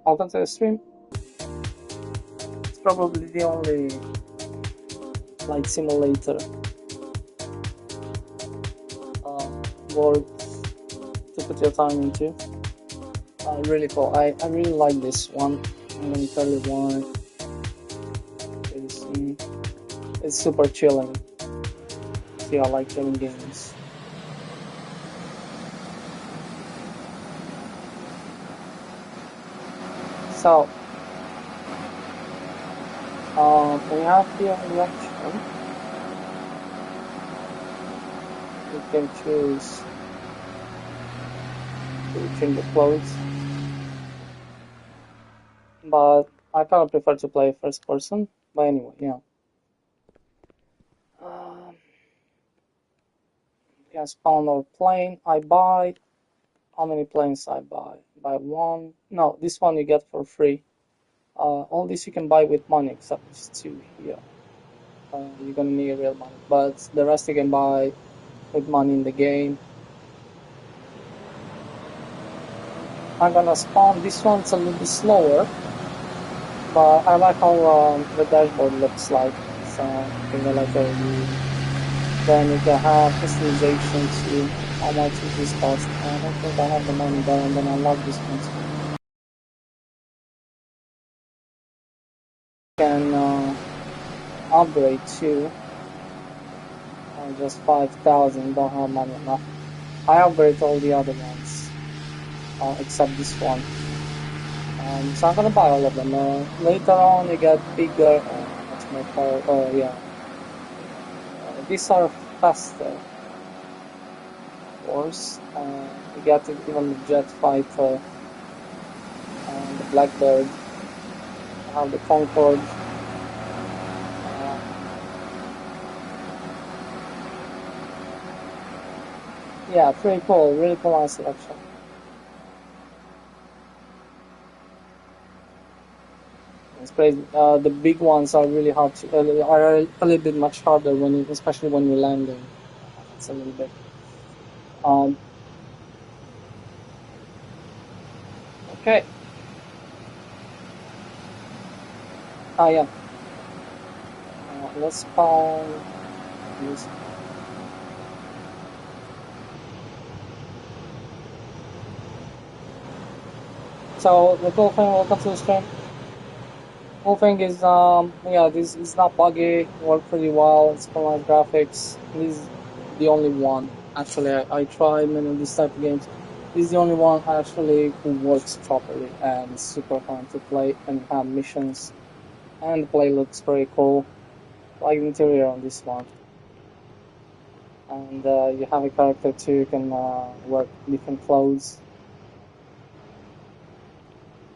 welcome to the stream. It's probably the only flight simulator worth to put your time into. Really cool. I really like this one. I'm gonna tell you why. It's super chilling. See, I like chilling games. So, we have here an option. You can choose to change the clothes, but I kind of prefer to play first person. But anyway, yeah. We can spawn our plane. I buy. How many planes I buy? Buy one. No, this one you get for free. All this you can buy with money, except these two here. You're gonna need real money, but the rest you can buy with money in the game. I'm gonna spawn. This one's a little bit slower, but I like how the dashboard looks like. So you can go like a review. Then you can have customization too. How much is this cost? I don't think I have the money there, and then I love this one too. You can upgrade too. Just 5,000. Don't have money enough. I upgrade all the other ones, except this one. So I'm gonna buy all of them. Later on, you get bigger, much more power. Oh yeah, these are faster. Of course, you get even the jet fighter, the Blackbird. I have the Concorde. Yeah, pretty cool. Really cool line selection. It's crazy. The big ones are really hard to, are a little bit much harder when you, especially when you're landing. It's a little bit. Okay. Yeah. Let's spawn this. So the cool thing, welcome to the stream. Cool thing is, yeah, this is not buggy. Worked pretty well. It's for my graphics. This is the only one. Actually, I tried many of these type of games. This is the only one actually who works properly and it's super fun to play and have missions. And the play looks pretty cool. Like the interior on this one. And you have a character too. You can wear different clothes.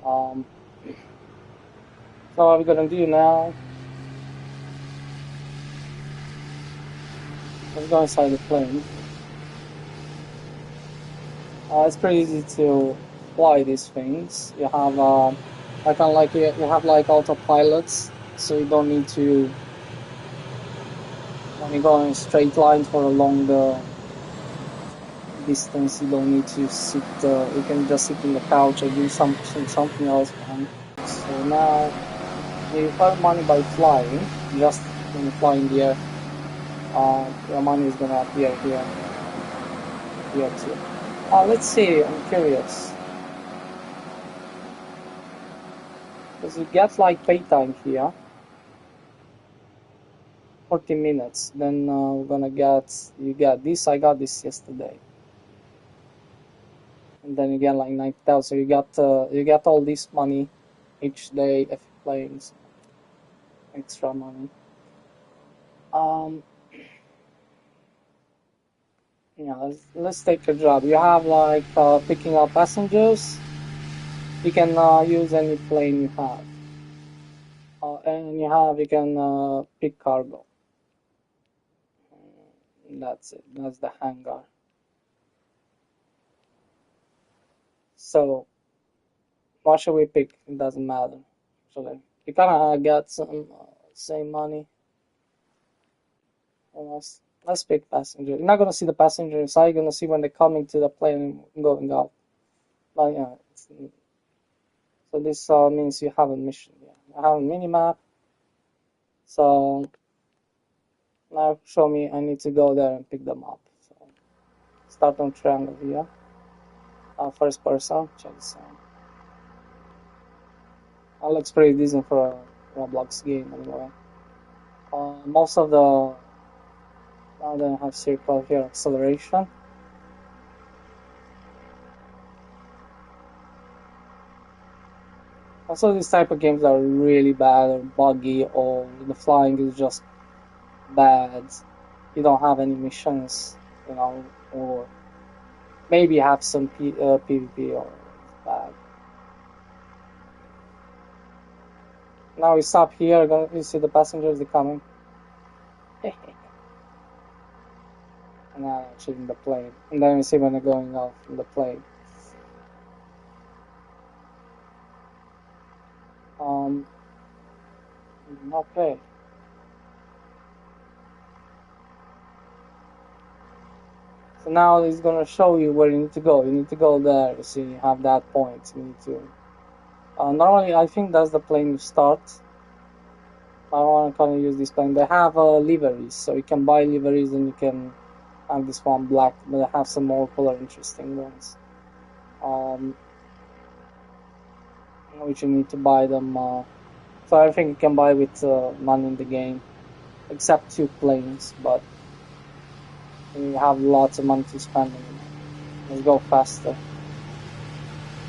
So what we're gonna do now? Let's go inside the plane. It's pretty easy to fly these things. You have you have like autopilots, so you don't need to. When you go in straight line for a longer distance, you don't need to sit. You can just sit in the couch or do something else. So now you earn money by flying. Just when you fly in the air, your money is gonna appear here too. Let's see. I'm curious. Because you get like pay time here. 40 minutes. Then we're gonna you get this. I got this yesterday. And then you get like 9,000. So you get all this money each day if you're playing. So extra money. Yeah, let's take a job. You have like picking up passengers. You can use any plane you have. And you can pick cargo. And that's it. That's the hangar. So what should we pick? It doesn't matter. Actually, you kind of get some same money. Almost. Let's pick passenger. You're not gonna see the passenger inside. You're gonna see when they're coming to the plane and going out. But yeah, it's So this means you have a mission. Yeah. I have a mini map. So now show me I need to go there and pick them up. So start on triangle here. First person, check this out. Looks pretty decent for a RoBlox game anyway. Most of the now then have circle here acceleration. Also, these type of games are really bad or buggy, or the flying is just bad. You don't have any missions, you know, or maybe have some PvP or it's bad. Now we stop here. You see the passengers are coming. And now actually in the plane, and then we see when they're going off from the plane. Okay. So now it's gonna show you where you need to go. You need to go there. You see, you have that point. You need to. Normally, I think that's the plane you start. I don't want to kind of use this plane. They have liveries, so you can buy liveries and you can have this one black, but they have some more color interesting ones. Which you need to buy them. So everything you can buy with money in the game, except 2 planes, but you have lots of money to spend. Let's go faster.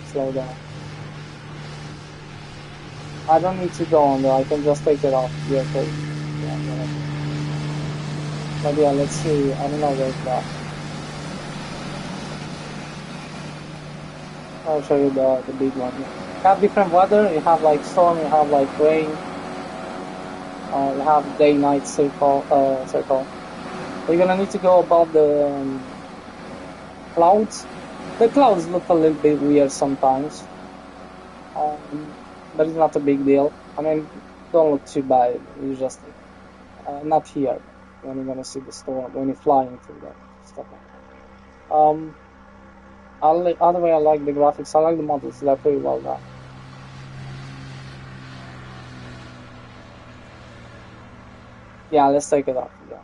Slow down. I don't need to go on there. I can just take it off. Yeah, okay. Yeah, whatever. But yeah, let's see. I don't know where's that. I'll show you the big one. You have different weather. You have like storm. You have like rain. You have day-night circle. You're gonna need to go above the clouds. The clouds look a little bit weird sometimes, but it's not a big deal. I mean, don't look too bad. You just not here when you're gonna see the storm when you're flying through that stuff. Other way, I like the graphics. I like the models. They're pretty well done. Yeah, let's take it off. Yeah.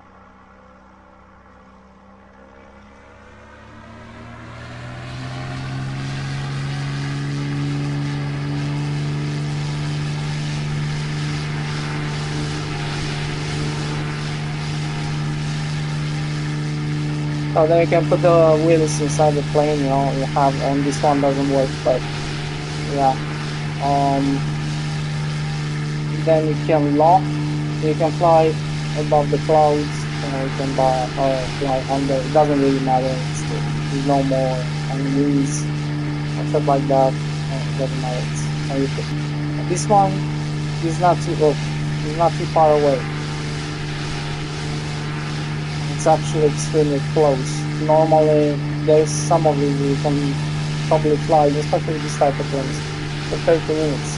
So then you can put the wheels inside the plane, you know, you have, and this one doesn't work, but yeah. Then you can lock, you can fly above the clouds, you can fly under, it doesn't really matter, there's no more winds or stuff like that, it doesn't matter, it's how you put. This one is not too low, it's not too far away. It's actually extremely close. Normally, there's some of these you can probably fly, especially this type of planes, for 30 minutes.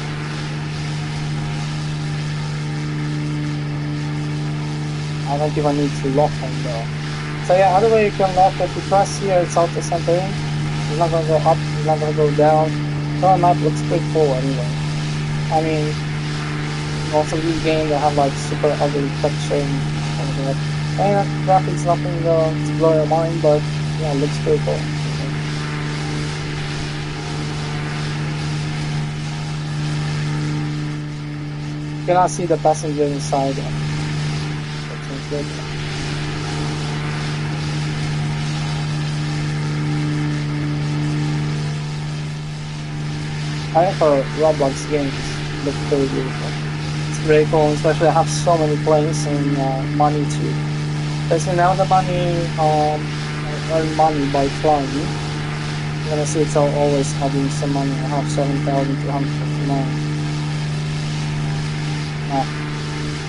I don't even need to lock them though. So yeah, other way you can lock, if you press here, it's auto centering. It's not gonna go up, it's not gonna go down. The map looks pretty cool anyway. I mean, most of these games they have like super ugly texture and everything like that. And graphics nothing to blow your mind, but yeah, it looks pretty cool. You cannot see the passenger inside. That seems good. I think for RoBlox games, it looks pretty beautiful. It's very cool, especially I have so many planes and money too. Basically now the money, I earn money by flying. You're gonna see it's always having some money. I have 7,259.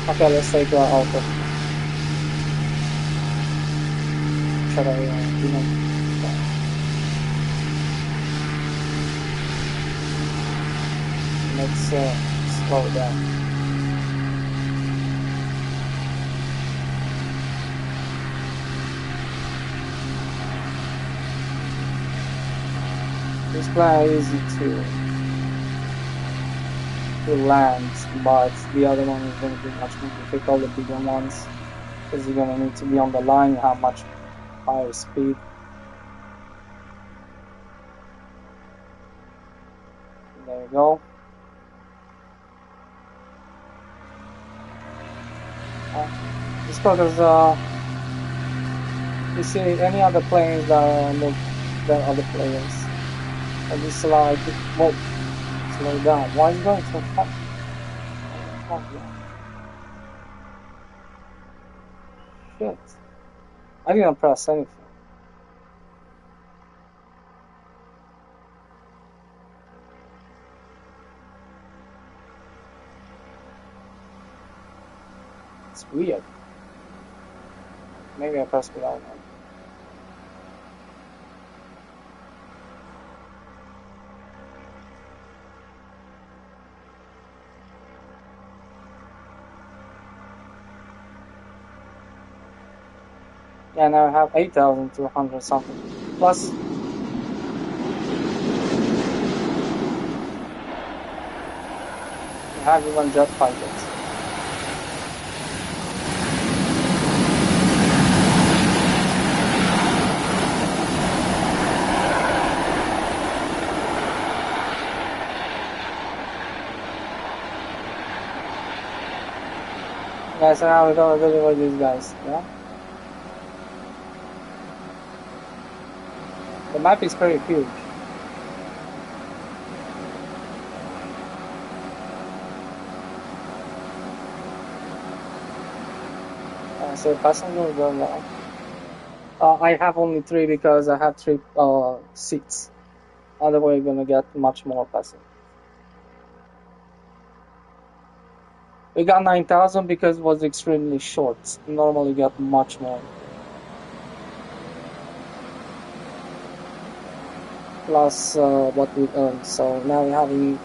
Okay, let's take auto. Should I, let's slow it down. It's quite easy to to land, but the other one is going to be much more difficult, the bigger ones, because you're going to need to be on the line, you have much higher speed. There you go. Just because you see any other players that look than other players, and it's like, whoa, slow down. Why is it going so fast? Oh, shit. I didn't press anything. It's weird. Maybe I pressed without one. Yeah, now I have 8,200 something. Plus, I have even jet fighters. Yeah, so now we're gonna deliver these guys, yeah? The map is pretty huge. So passengers go now. I have only 3 because I have 3 seats. Otherwise, you're gonna get much more passengers. We got 9,000 because it was extremely short. Normally, got much more. Plus what we earned. So now we're having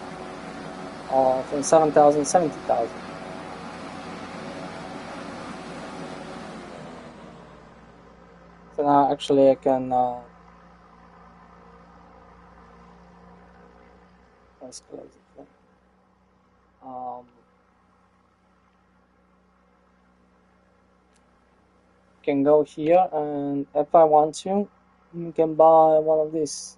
from 7,000, 70,000. So now actually I can let's close it. Can go here, and if I want to, you can buy one of these.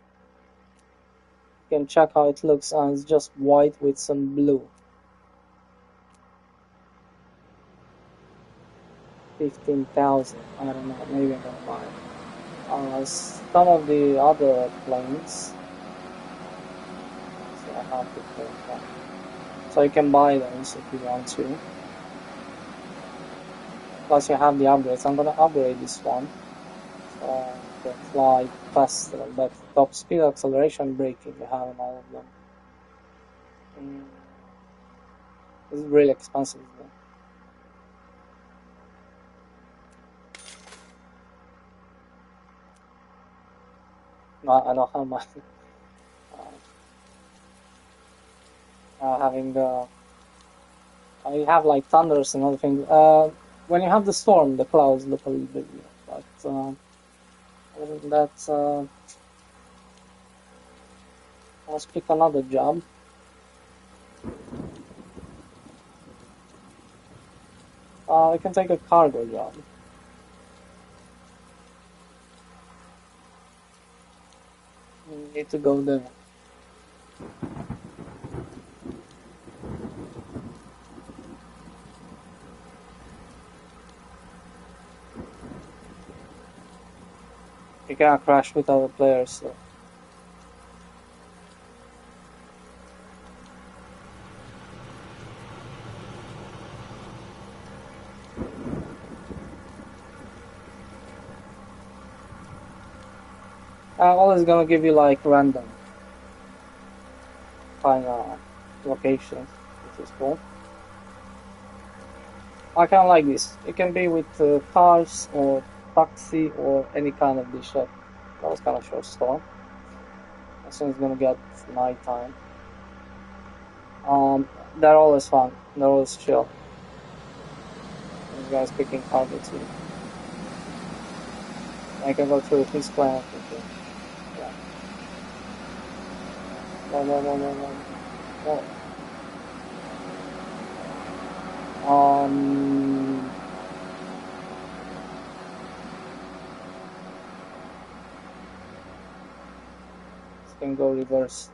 You can check how it looks, and it's just white with some blue. 15,000. I don't know. Maybe I'm gonna buy it. Some of the other planes. So I have to pay that. So you can buy those if you want to. Plus you have the upgrades. I'm gonna upgrade this one. So to fly faster, but top speed, acceleration, braking, you have in all of them. It's really expensive though. I don't have my having the I have like thunders and other things. When you have the storm, the clouds look a little bit weird, but other than that, let's pick another job. I can take a cargo job. You need to go there. You cannot crash with other players, so. Always gonna give you like random kind of locations, which is cool. I kind of like this. It can be with cars or taxi or any kind of dish. That was kind of short storm. As soon as it's gonna get nighttime. They're always fun. They're always chill. These guys picking targets too. I can go through his planet. Yeah. No. Um, can go reverse.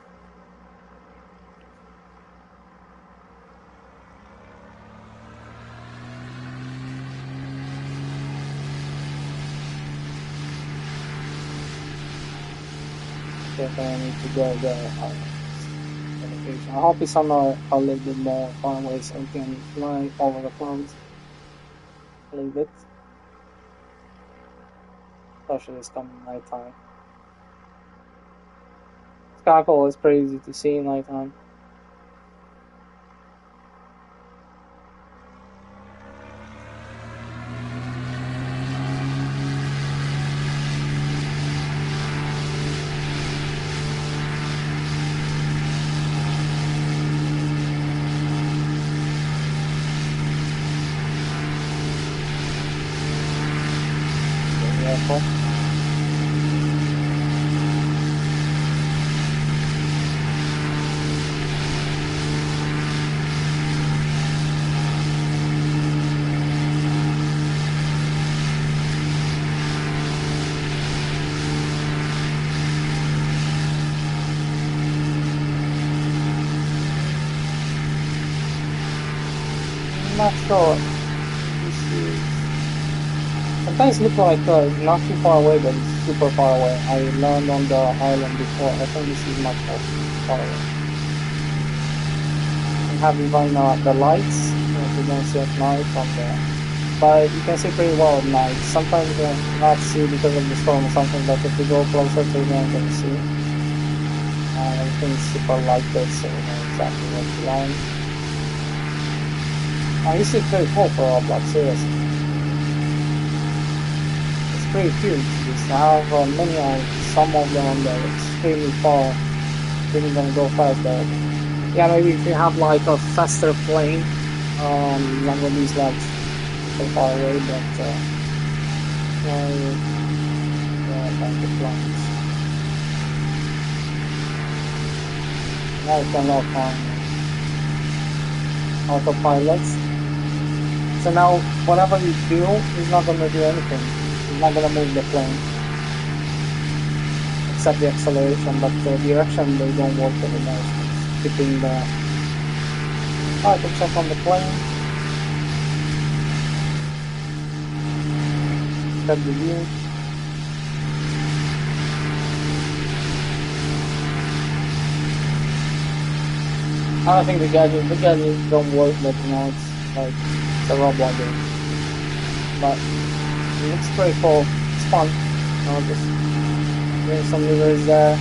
If I need to go there, I hope it's on a little bit more far away so I can fly over the clouds a little bit. Especially it's coming nighttime. It's kind of cool, it's pretty easy to see nighttime. Careful. I'm not sure. This is... Sometimes it looks like it's not too far away, but it's super far away. I landed on the island before. I think this is much more far away. I'm having the lights, you don't see at night from there. But you can see pretty well at night. Sometimes you cannot see because of the storm or something, but if you go closer to it, you can see. And everything's super lighted, so you know exactly what you're on. This is pretty cool for RoBlox, seriously. It's pretty huge. I have many islands, some of them are extremely far. Really gonna go fast there. Yeah, maybe if you have like a faster plane, not gonna be like so far away, but like the planes. Now you can lock on autopilots. So now whatever you do is not gonna do anything. It's not gonna move the plane. Except the acceleration, but the direction they don't work anymore. Keeping the... I can check on the plane. Check the view. I don't think the gadgets don't work, but you know, it's like it's a robot game. But it looks pretty cool. It's fun. Just doing some levers there.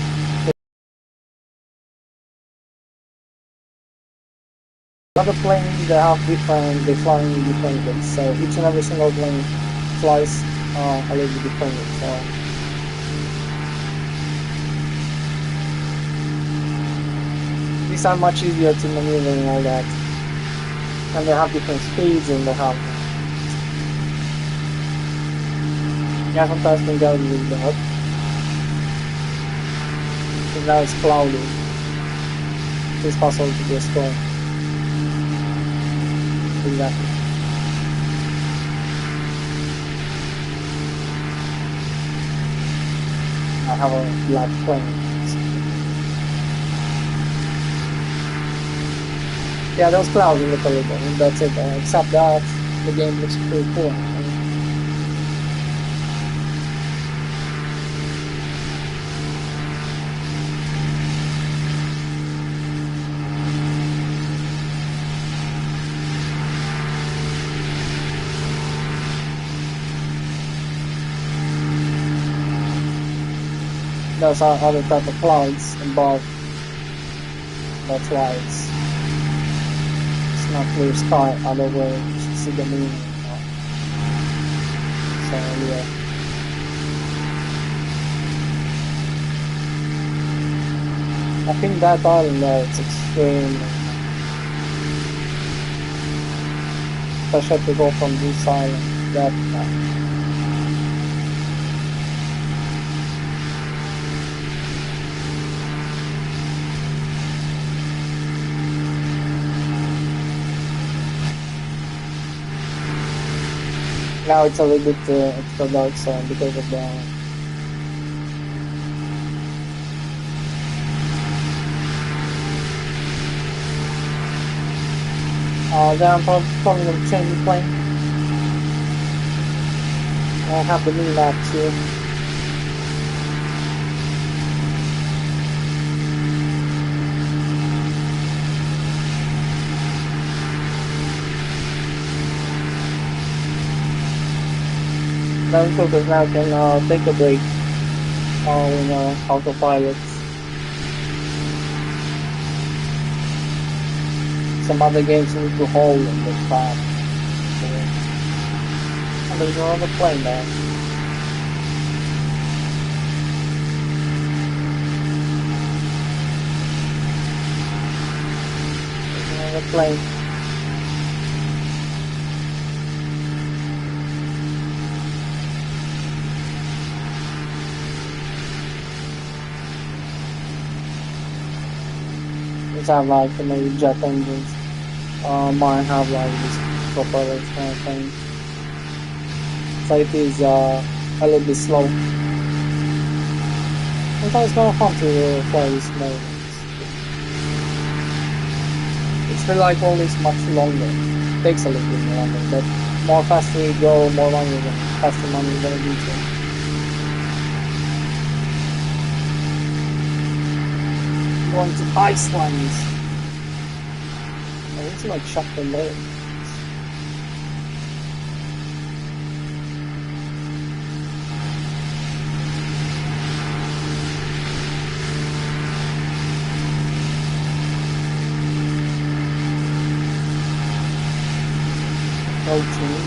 Other planes they have different, they fly in different ways. So each and every single plane flies a little bit differently. So these are much easier to maneuver and all that. And they have different speeds and they have... Yeah, sometimes can get a little bit up. And now it's cloudy. It's possible to be a storm. Exactly. I have a black plane. Yeah, those clouds look a little bit, and that's it. Except that, the game looks pretty cool. Those are other type of clouds above. That's why it's not clear sky. Other way, you should see the moon. So yeah. I think that island there it's extreme. Especially to go from this island that. Now it's a little bit extra dark zone because of the then I'm probably gonna change the plane. I have the mini maps here. Then focus now can take a break on autopilot. Some other games need to hold in the path. And there's another plane there. There's another plane. These have like maybe jet engines. Mine have like this propellers kind of thing. So it is a little bit slow. Sometimes it's kind of fun to fly these small ones. It's feel like always much longer. It takes a little bit longer, but more faster you go, more longer than faster money you're gonna do to. Going to Iceland. I need to like shut them there. Protein.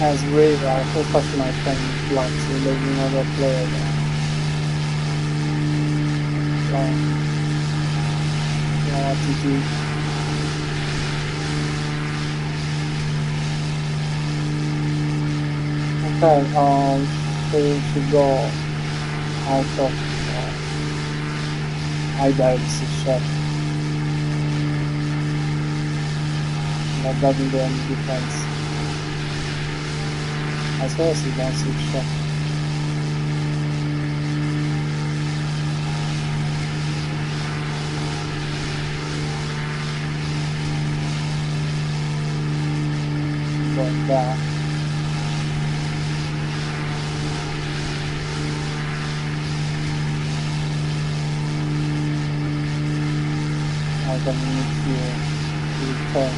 Has really full customized thing blocks and there's another player there. GG. Okay, so we should go out of iDives shot. That doesn't do any difference. As well as you don't see shot. Going down. I'm gonna need to return.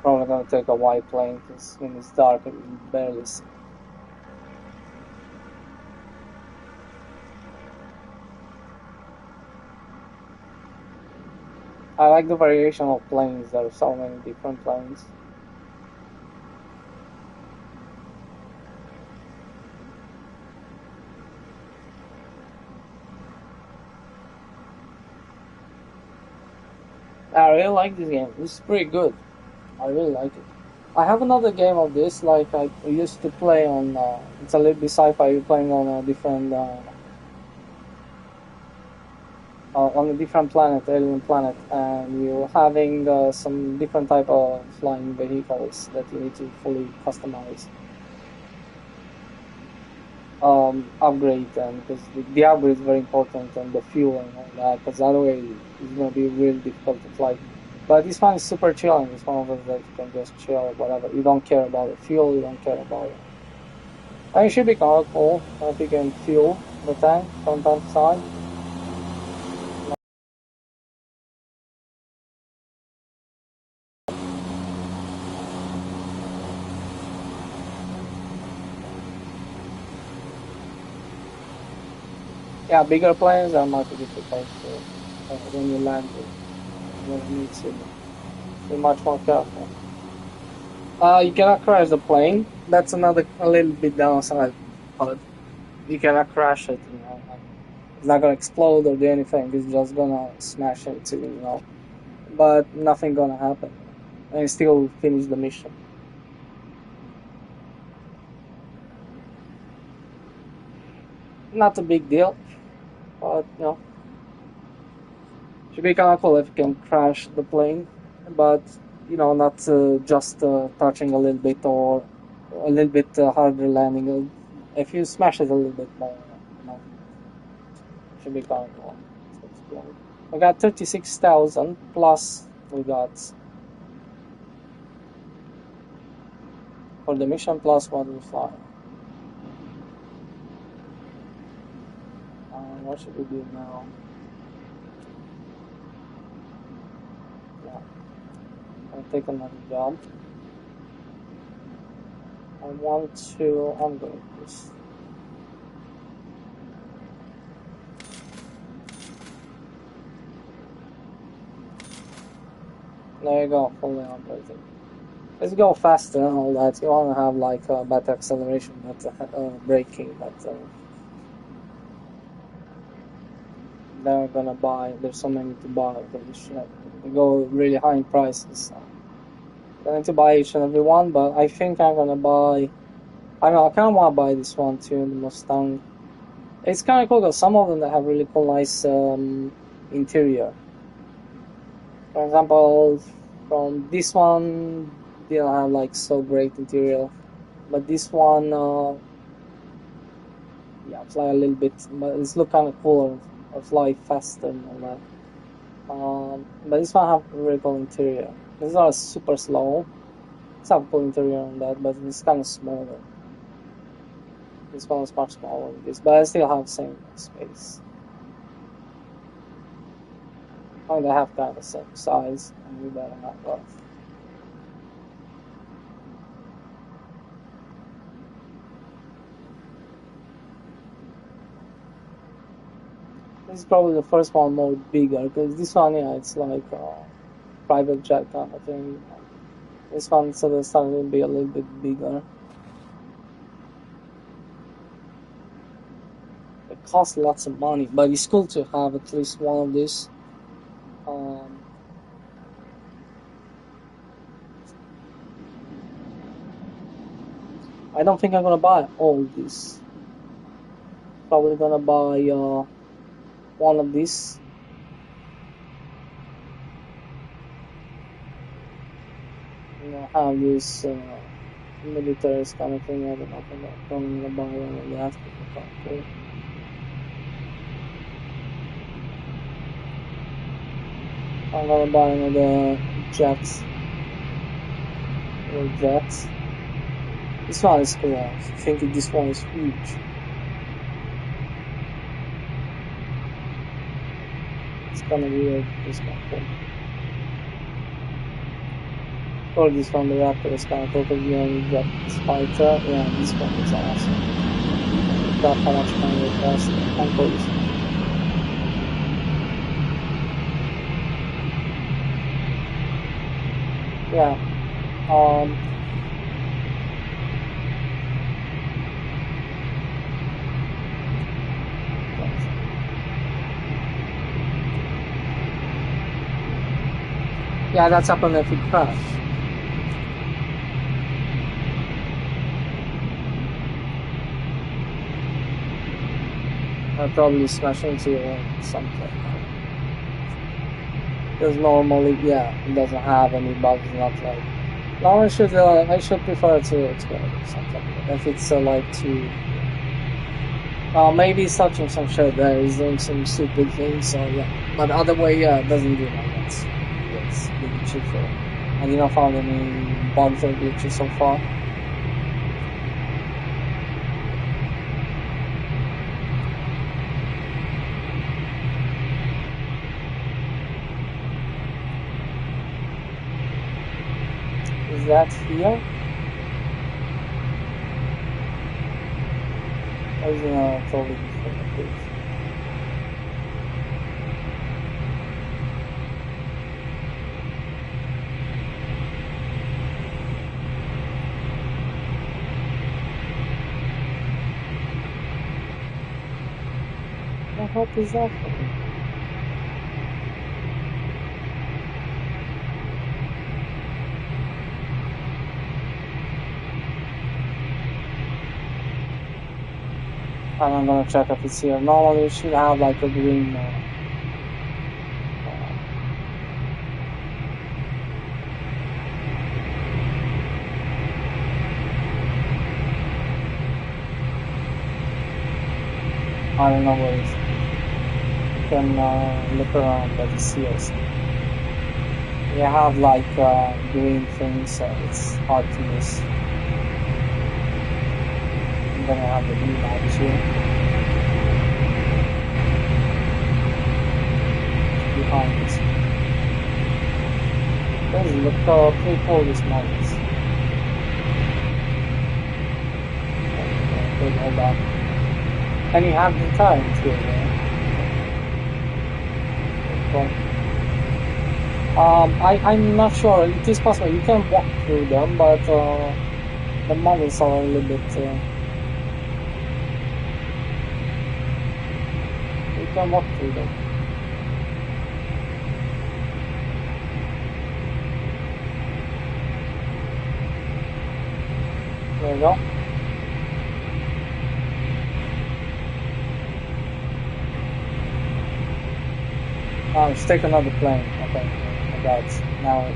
Probably gonna take a white plane because when it's dark I can barely see. I like the variation of planes. There are so many different planes. I really like this game. This is pretty good. I really like it. I have another game of this, like I used to play on. It's a little bit sci-fi. You're playing on a different planet, alien planet, and you're having some different type of flying vehicles that you need to fully customize, upgrade, and because the upgrade is very important, and the fuel and all that, because otherwise it's gonna be really difficult to fly. But this one is super chilling. It's one of those that you can just chill, whatever. You don't care about the fuel. You don't care about it. And it should be kind of cool if you can fuel the tank from time to time. Yeah, bigger planes are much difficult when you land it. When you need to be much more careful. You cannot crash the plane. That's another a little bit downside, but you cannot crash it. Like, it's not gonna explode or do anything. It's just gonna smash into but nothing gonna happen, and you still finish the mission. Not a big deal, but should be kind of cool if you can crash the plane, but not just touching a little bit or a little bit harder landing. If you smash it a little bit more, should be kind of cool. We got 36,000 plus. We got for the mission plus what we fly. What should we do now? Yeah, I'll take another job. I'm going to this. There you go, fully operating. Let's go faster and all that. You want to have like better acceleration, better braking, but they're gonna buy. There's so many to buy for this shit. They go really high in prices. So. I need to buy each and every one, but I think I'm gonna buy. I don't know. I kind of want to buy this one too, the Mustang. It's kind of cool because some of them that have really cool, nice interior. For example, from this one, they don't have like so great interior, but this one, yeah, fly a little bit, but it's look kind of cool or fly faster and all that. But this one have a really cool interior. This one is super slow. It's have a cool interior on that, but it's kind of smaller. This one is much smaller than this, but I still have the same space. I mean, they have kind of the same size, and we better have both. This is probably the first one more bigger, because this one, yeah, it's like a private jet kind of thing. This one sort of starting to be a little bit bigger. It costs lots of money, but it's cool to have at least one of these. I don't think I'm gonna buy all these. Probably gonna buy one of these. Have this military kind of thing. I don't know if I'm gonna buy one of that. Okay. I'm gonna buy another jet. Or jet. This one is cool. I think this one is huge. It's kind of weird. This one cool. Or this one, the Raptor is kind of cool because you only got this fighter. Yeah, this one is awesome. Got how much money it costs. I'm cool this one. Yeah. Yeah, that's happened if you crash. I'll probably smash into something. Because normally, yeah, it doesn't have any bugs, not like. Now I should prefer to explore it, something. If it's like to, maybe touching some shit there is doing some stupid things, so yeah. But other way, yeah, it doesn't do like that. It's really cheaper. And you not found any bugs or glitches so far. Is that here? Or is it a totally different place? What is that for? I'm gonna check if it's here. Normally it should have like a green I don't know where it is. You can look around, but it's here. So. You have like green things, so it's hard to miss. I'm gonna have the blue lights here. Behind this. Crazy, look how pretty cool this map is. Okay, hold on. And you have the time too, yeah? I'm not sure. It is possible. You can walk through them, but the models are a little bit. You can walk through them. There you go. Oh, let's take another plane. Okay, I got it. Now.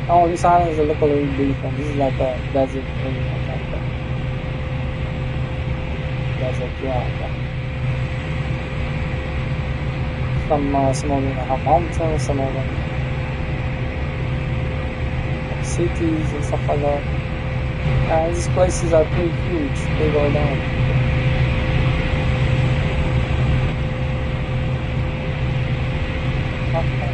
Oh, these islands look a little different. This is like a desert area. Okay. Desert, yeah. Okay. Some of them have mountains, some of them have cities and stuff like that. These places are pretty huge. They go down. Okay.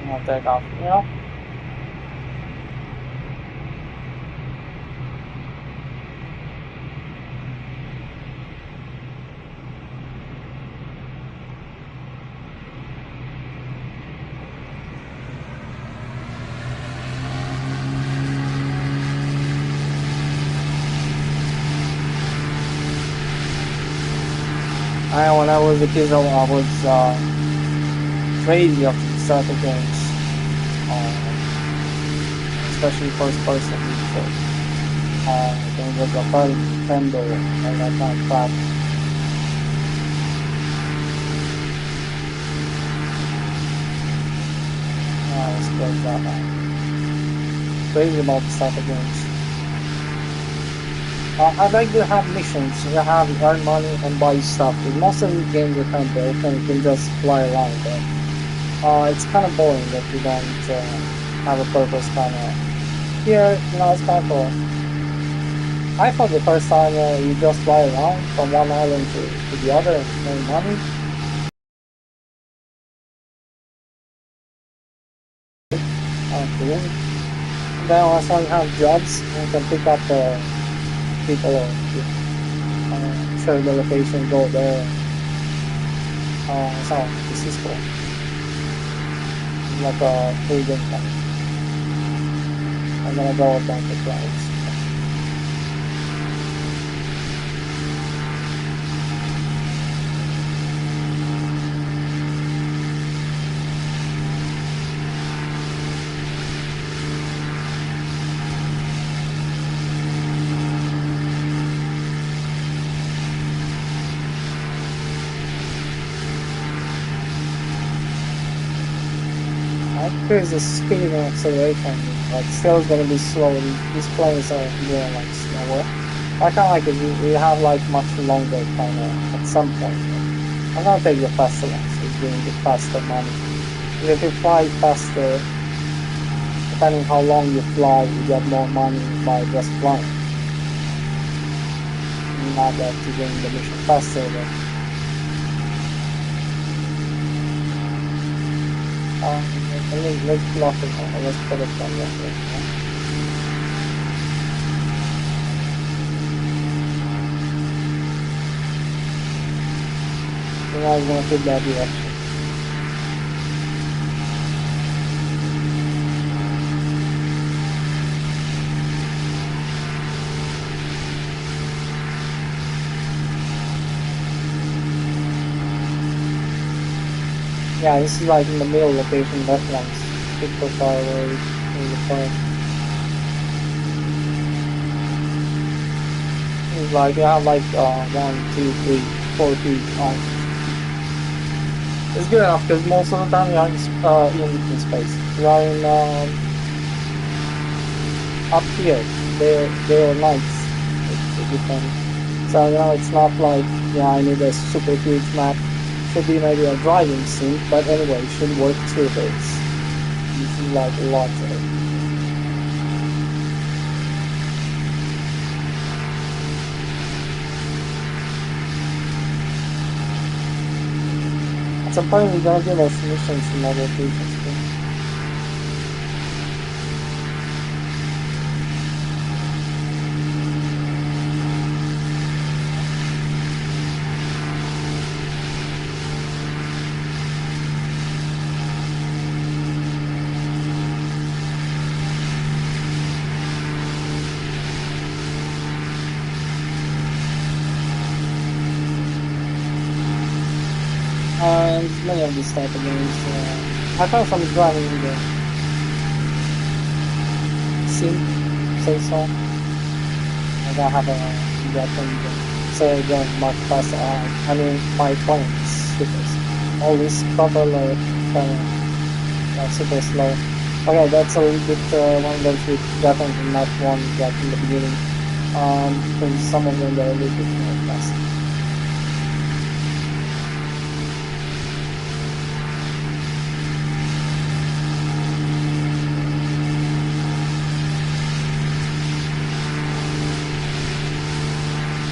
I'll take off, you know? When I was a kid, I was crazy of starter games, especially first person. So, games like Atari, Nintendo, and that kind of crap. Let's close that out. Crazy about the starter games. I like to have missions. You have to earn money and buy stuff. Because most of the games are kind of broken. You can just fly around. But it's kind of boring that you don't have a purpose kind of here, it's kind of cool. I thought the first time you just fly around from one island to the other and make money. Cool. And then also you have jobs, you can pick up people or share the location, go there. So this is cool. Like a food income. I'm gonna go down the clouds. Here's the speed and acceleration, like still gonna be slow. These planes are going like slower. I kinda like it. We have like much longer kind of at some point. I'm gonna take the faster one, so it's gonna get faster money. And if you fly faster, depending how long you fly, you get more money by just flying. Not that you're doing the mission faster, but let's block it. Let's put it on there. So now I'm gonna put that direction. Yeah, this is like in the middle location, that one's super far away in the front. It's like you have like 1, 2, 3, 4 feet on. It's good enough because most of the time you are in space. You are in up here. They're nice. It's different. So it's not like I need a super huge map. Should be maybe a driving sim, but anyway, it should work through this. This is like lots of it. At some point, we're gonna give us missions in other locations too. And many of these type of games. I found some driving in the sim, say so. Like I have a weapon, so going much faster. I mean, my planes super always couple super slow. Okay, that's a little bit one of those with definitely not one that in the beginning. Because some of them are a little bit more fast.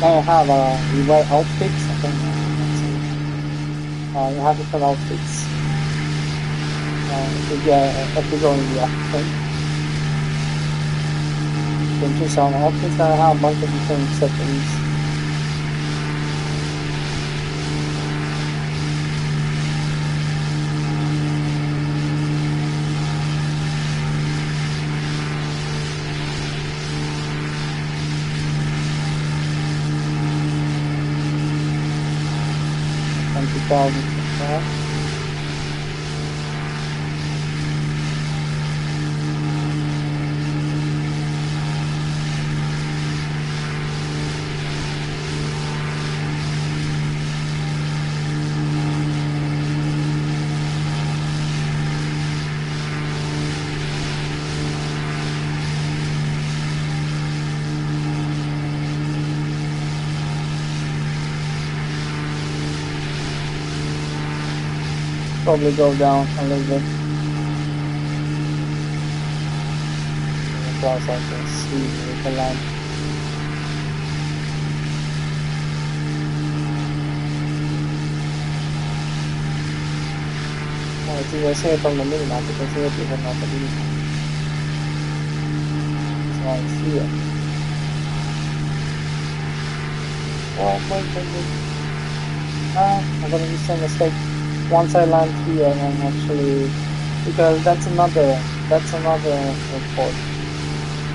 I have you wear outfits. I think you have different outfits. If you go in the outfit, you can choose some outfits that have a bunch of different settings. Probably go down a little bit. across, I can see with the lamp. If you can see it on the minimap, you can see it even on the minimap. So I see it. Oh, wait. I'm gonna do some mistake. Once I land here, I'm actually, because that's another airport,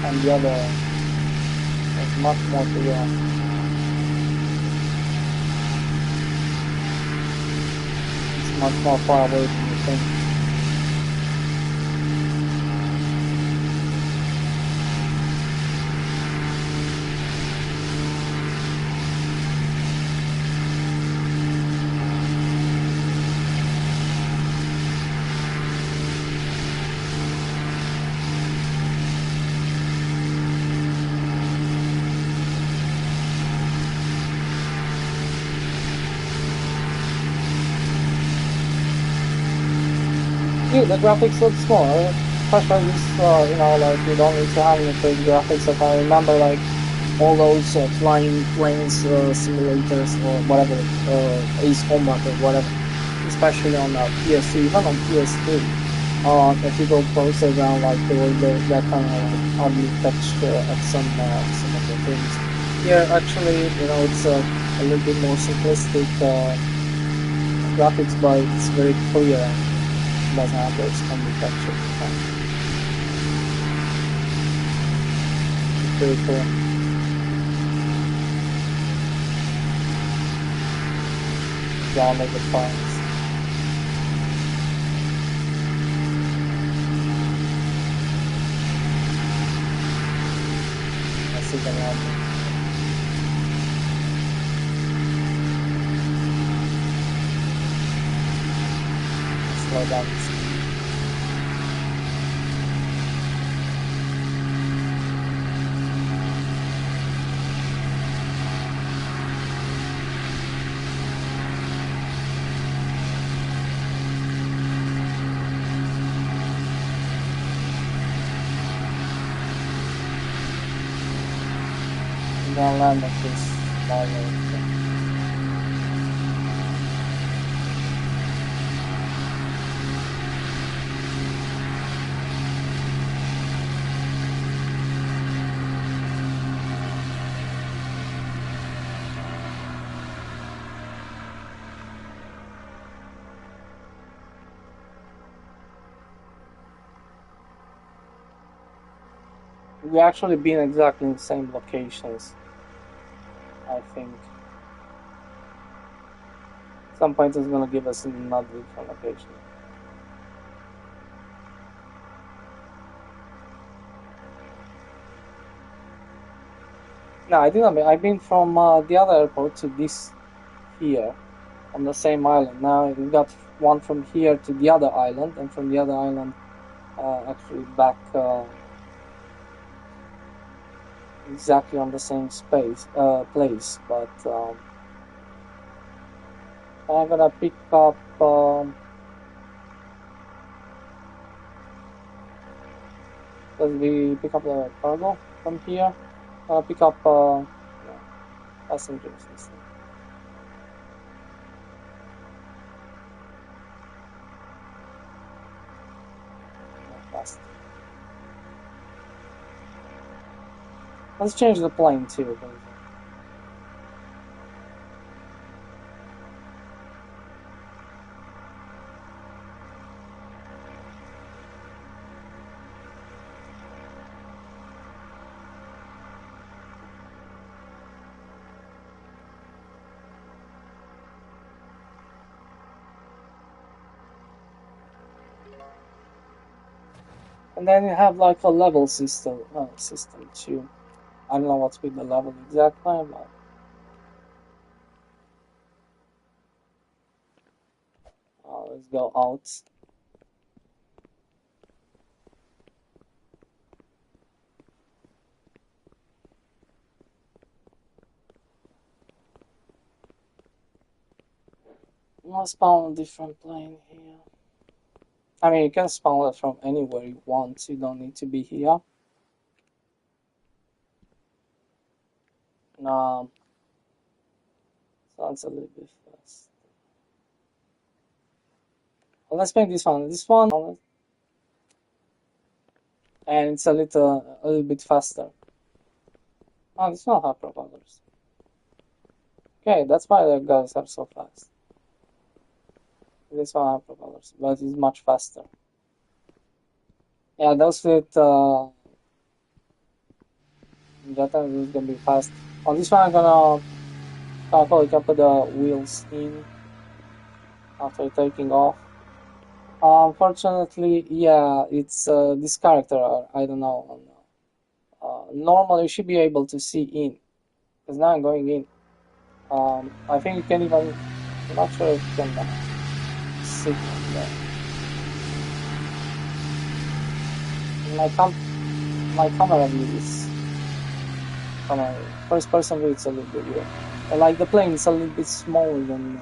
and the other is much more to go. It's much more far away than you think. Yeah, the graphics look small. Crash is, like you don't need to have any crazy graphics. Like I remember, like all those flying planes simulators or whatever, Ace Combat or whatever, especially on PS2, even on PS3. If you go closer down, like there was that kind of like ugly texture at some of the things. Here, actually, it's a little bit more simplistic graphics, but it's very clear. Doesn't have those ugly texture. It's very cool. Down of the files. I see them out there. Slow down the speed. I'm gonna land at this small area. We actually been exactly in the same locations, I think. Some point it's gonna give us another different location. No, I didn't. I've been from the other airport to this here on the same island. Now we got one from here to the other island, and from the other island, actually back exactly on the same place. But I'm gonna pick up. Does we pick up the cargo from here? Pick up yeah, passengers instead. Not fast. Let's change the plane too. And then you have like a level system too. I don't know what's with the level exactly, but let's go out. Let's spawn a different plane here. I mean, you can spawn it from anywhere you want. You don't need to be here. Sounds a little bit fast. Well, let's make this one. This one, and it's a little bit faster. Oh, this one have propellers. Okay, that's why the guys are so fast. This one have propellers, but it's much faster. Yeah, those with Jetta is gonna be fast. On this one, I'm gonna probably can put the wheels in after taking off. Unfortunately, yeah, it's this character. I don't know. Normally, you should be able to see in, because now I'm going in. I think you can even. I'm not sure if you can sit on there. My camera view is first person view. It's a little bit weird. Like the plane is a little bit smaller than,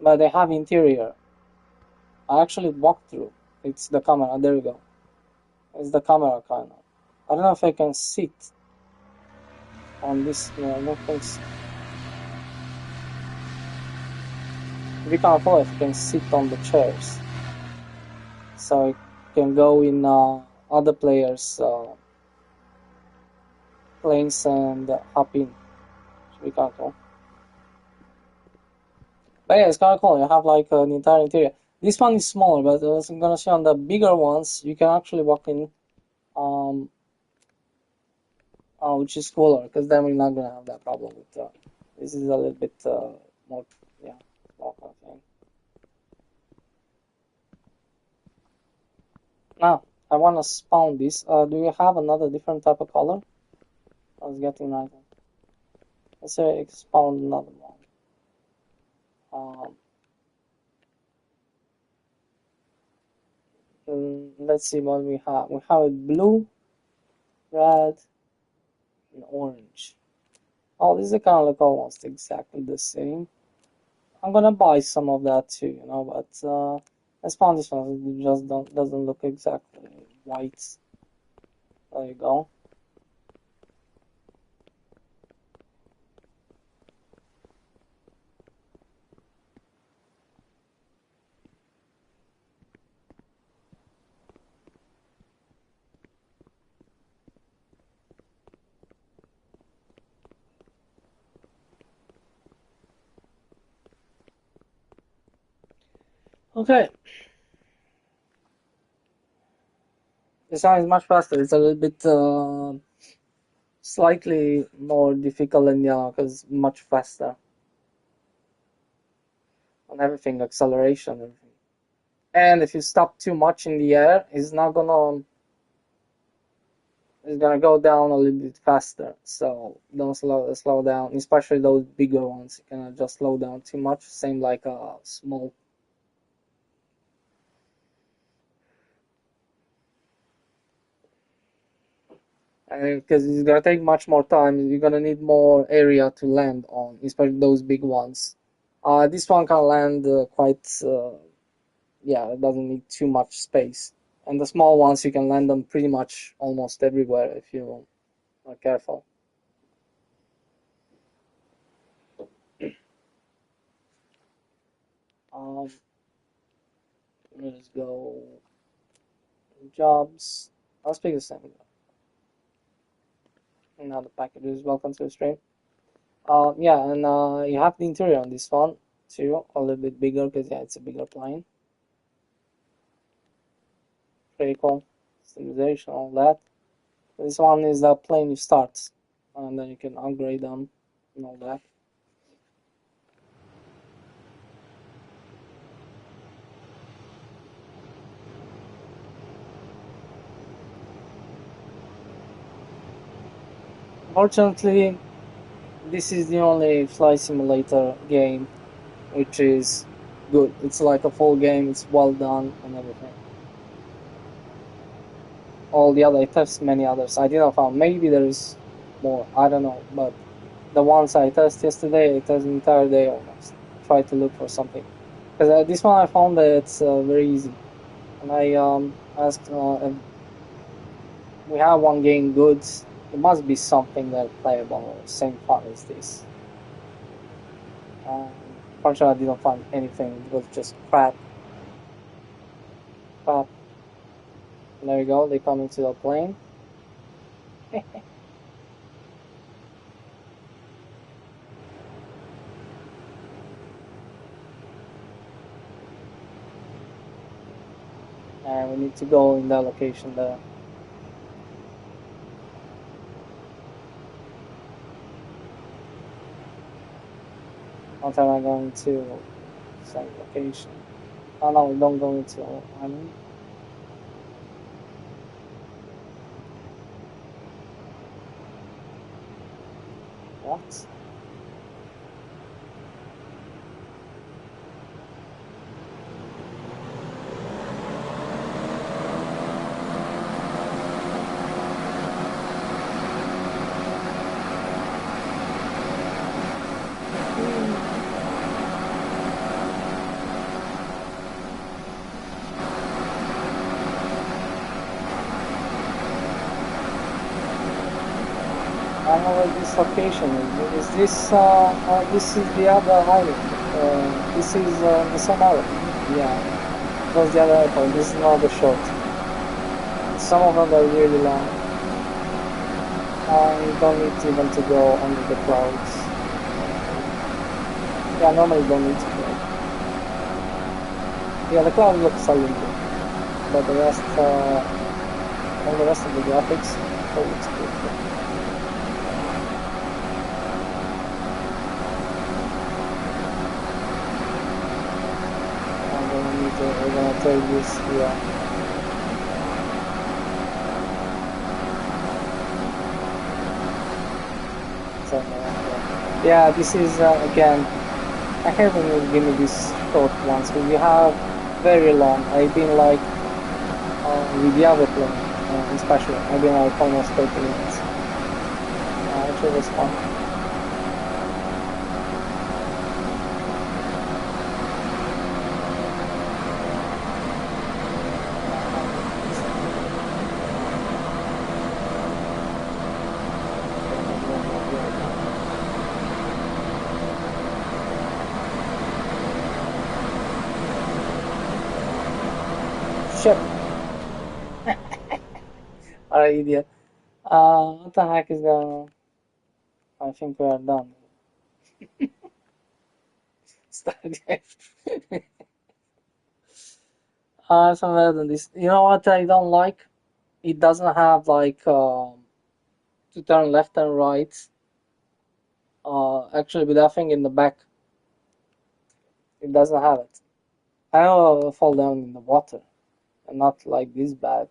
but they have interior. I actually walked through. It's the camera. There you go. It's the camera kind of. I don't know if I can sit on this. No, I don't think so. We can afford if you can sit on the chairs, so you can go in other players' planes and hop in. Should be kind of cool. But yeah, it's kind of cool. You have like an entire interior. This one is smaller, but as I'm gonna show on the bigger ones, you can actually walk in, which is cooler because then we're not gonna have that problem with. This is a little bit more, yeah, small kind of thing. Now, I want to spawn this. Do you have another different type of color? I was getting an item. Let's say spawn another one. Let's see what we have. We have it blue, red, and orange. Oh, these are kind of like almost exactly the same. I'm gonna buy some of that too, you know, but I spawned this one. It just doesn't look exactly white. There you go. Okay. This one is much faster. It's a little bit slightly more difficult than the other because much faster on everything, acceleration, everything. And if you stop too much in the air, it's gonna go down a little bit faster. So don't slow down, especially those bigger ones. You cannot just slow down too much. Same like a small. Because it's gonna take much more time. You're gonna need more area to land on, especially those big ones. This one can land quite. Yeah, it doesn't need too much space. And the small ones, you can land them pretty much almost everywhere if you are careful. Let's go jobs. I'll speak the same. Now the packages. Welcome to the stream. Yeah, and you have the interior on this one too, a little bit bigger because yeah, it's a bigger plane. Pretty cool. Customization, all that. This one is the plane you start, and then you can upgrade them and all that. Unfortunately, this is the only flight simulator game which is good. It's like a full game, it's well done and everything. All the other, I tested many others. I didn't find, maybe there is more, I don't know, but the ones I tested yesterday, I tested the entire day almost. Try to look for something. Because this one I found that it's very easy. And I asked, we have one game goods. It must be something that playable or same fun as this. Unfortunately, I didn't find anything. It was just crap. Crap. And there you go. They come into the plane. And we need to go in that location there. What time am I going to? Same location. Oh no, we don't go into island. What? I don't know where this location is. Is this, this is the other island. This is the same island. Yeah. That was the other airport. This is another short. Some of them are really long. You don't need even to go under the clouds. Yeah, normally you don't need to go. Yeah, the cloud looks a little bit. But the rest, all the rest of the graphics, all looks good. We're gonna take this here. So, yeah, this is again. I haven't really give me these short ones, but we have very long. I've been like with the other plane, especially. I've been like almost 30 minutes. Actually, it was fun. Shit. Alright, idiot. What the heck is going on? I think we are done. Start some better than this. You know what I don't like? It doesn't have like to turn left and right. Actually, with that thing in the back, it doesn't have it. I know I'll fall down in the water, and not like this bad.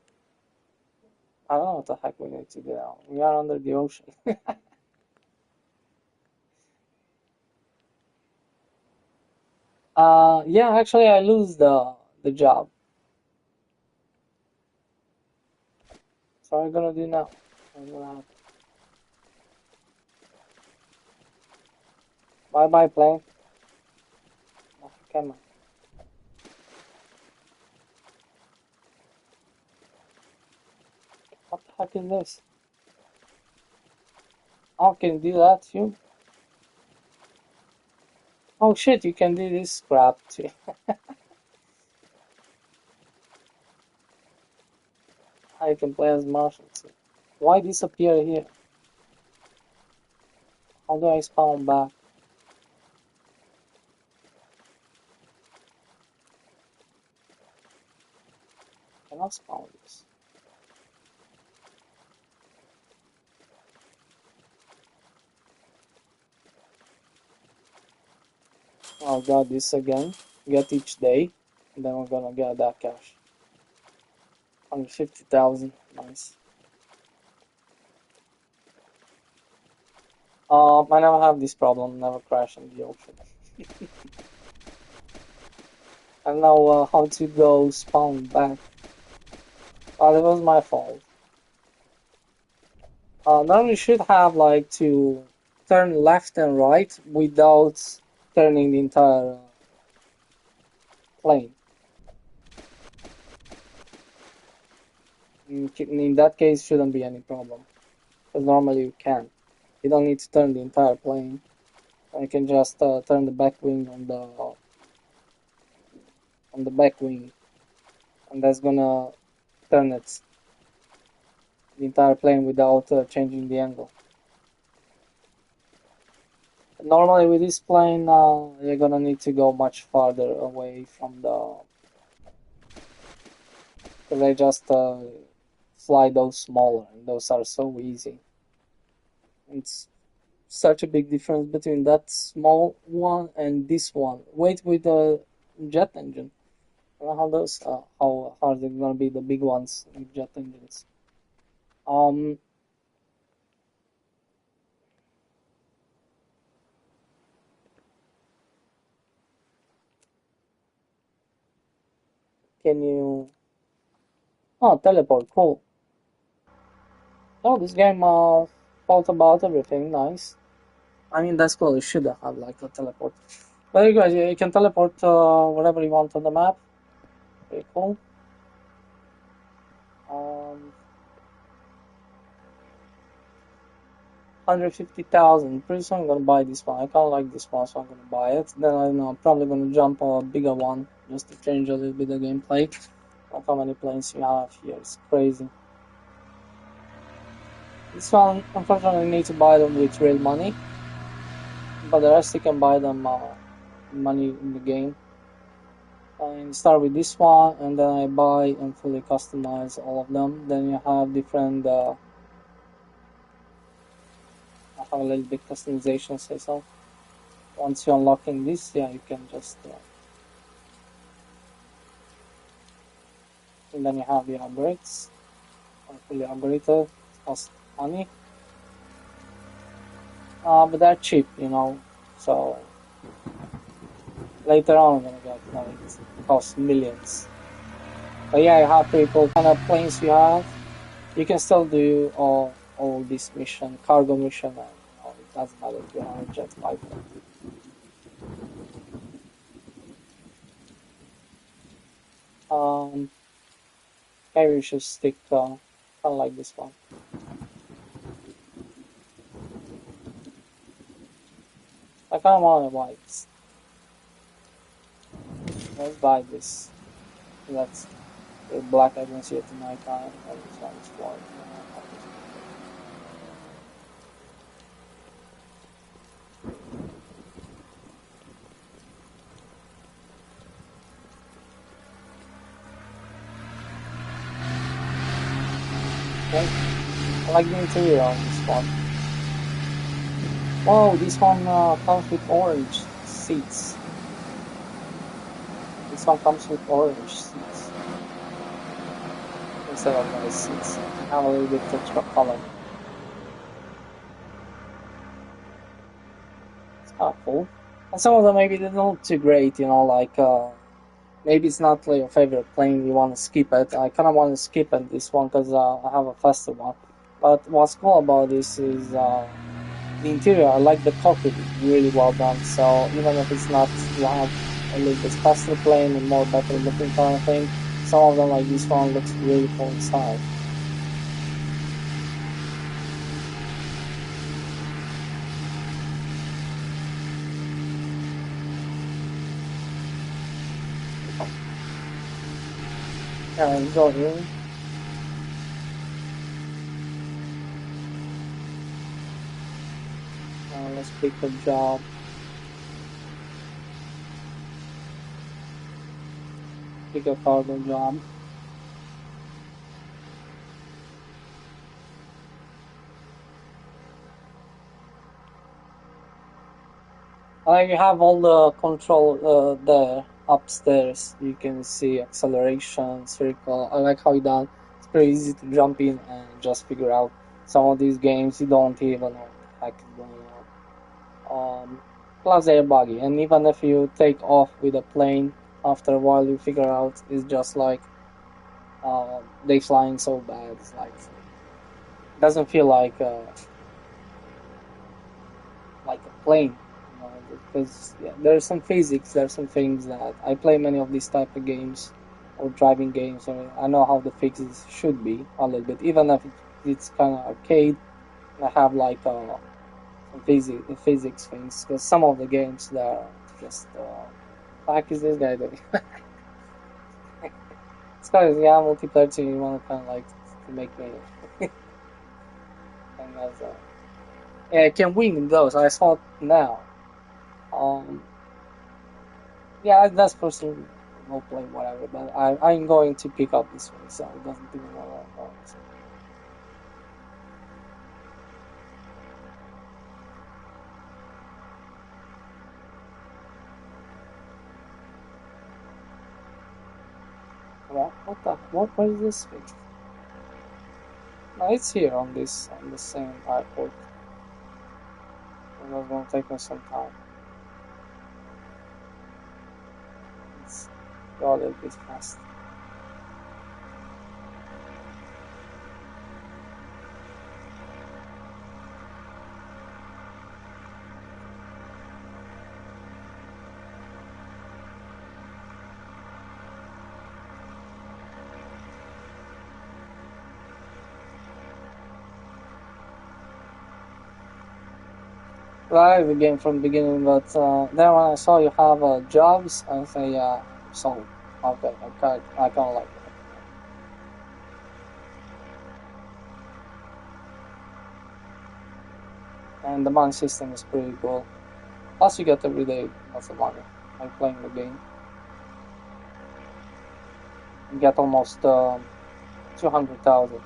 I don't know what the heck we need to do now. We are under the ocean. Yeah, actually, I lose the job. So what am I gonna do now? I'm gonna have bye bye plane. Off camera. What the heck is this? Oh, can you do that too? Oh shit, you can do this crap too. I can play as Martian too. Why disappear here? How do I spawn back? Cannot spawn this. I'll get this again. Get each day. And then we're gonna get that cash. 150,000. Nice. I never have this problem. Never crash in the ocean. I don't know how to go spawn back. Oh, that was my fault. Now we should have like to turn left and right without turning the entire plane. In that case, shouldn't be any problem. because normally you can. You don't need to turn the entire plane. You can just turn the back wing on the back wing, and that's gonna turn it the entire plane without changing the angle. Normally with this plane, you're gonna need to go much farther away from the. Because I just fly those smaller, and those are so easy. It's such a big difference between that small one and this one. Wait with the jet engine. I don't know how those how are they gonna be the big ones with jet engines. Um, can you? Oh, teleport. Cool. Oh, this game thought about everything. Nice. I mean, that's cool. You should have like a teleport. But you guys, you can teleport wherever you want on the map. Very cool. Um, 150,000. Pretty soon I'm gonna buy this one. I kinda like this one, so I'm gonna buy it. Then I know I'm probably gonna jump a bigger one just to change a little bit the gameplay. Look how many planes you have here. It's crazy. This one, unfortunately, you need to buy them with real money, but the rest you can buy them money in the game. I start with this one, and then I buy and fully customize all of them. Then you have different. I have a little bit customization, say so. Once you're unlocking this, yeah, you can just. And then you have the upgrades, fully upgraded, cost money. But they're cheap, you know. So later on, I'm gonna get like it costs millions. But yeah, you have people kind of planes you have. You can still do all this mission, cargo mission, and it doesn't matter if you have a jet fighter. Um, Maybe we should stick kind of like this one. I kind of want a white. Let's buy this. That's black. I don't see it in my time. And this one is white. Okay. I like the interior on this one. Whoa, this one comes with orange seats. This one comes with orange seats instead of white seats. Have a little bit extra color. It's kind of cool. And some of them maybe they're not too great, you know, like maybe it's not like your favorite plane, you want to skip it. I kind of want to skip it this one because I have a faster one. But what's cool about this is the interior. I like the cockpit, it's really well done. So even if it's not, you have a little bit faster plane and more better looking kind of thing, some of them like this one looks really cool inside. And go here. Let's pick a job. Pick a cargo job. You have all the control there upstairs. You can see acceleration, circle. I like how you done. It's pretty easy to jump in and just figure out. Some of these games you don't even know what the heck is going on. Plus they're buggy, and even if you take off with a plane, after a while you figure out it's just like they flying so bad. It's like it doesn't feel like a plane, you know, because yeah, there's some physics, there's some things that I play many of these type of games or driving games, so I know how the fixes should be a little bit, even if it's kind of arcade. I have like some physics things because some of the games that are just fuck is this guy doing? It's because yeah, multiplayer team you want to kind of like to make me and that's yeah, I can win in those. I saw it now. Um, yeah, that's personal role play whatever, but I'm going to pick up this one, so it doesn't even matter. What is this thing? No, it's here on the same airport. It's gonna take me some time. Let's go a little bit fast. Right, the game from the beginning, but then when I saw you have jobs, I say, yeah, so okay, I kind of like it. And the money system is pretty cool. Plus, you get every day lots of money by playing the game. You get almost 200,000.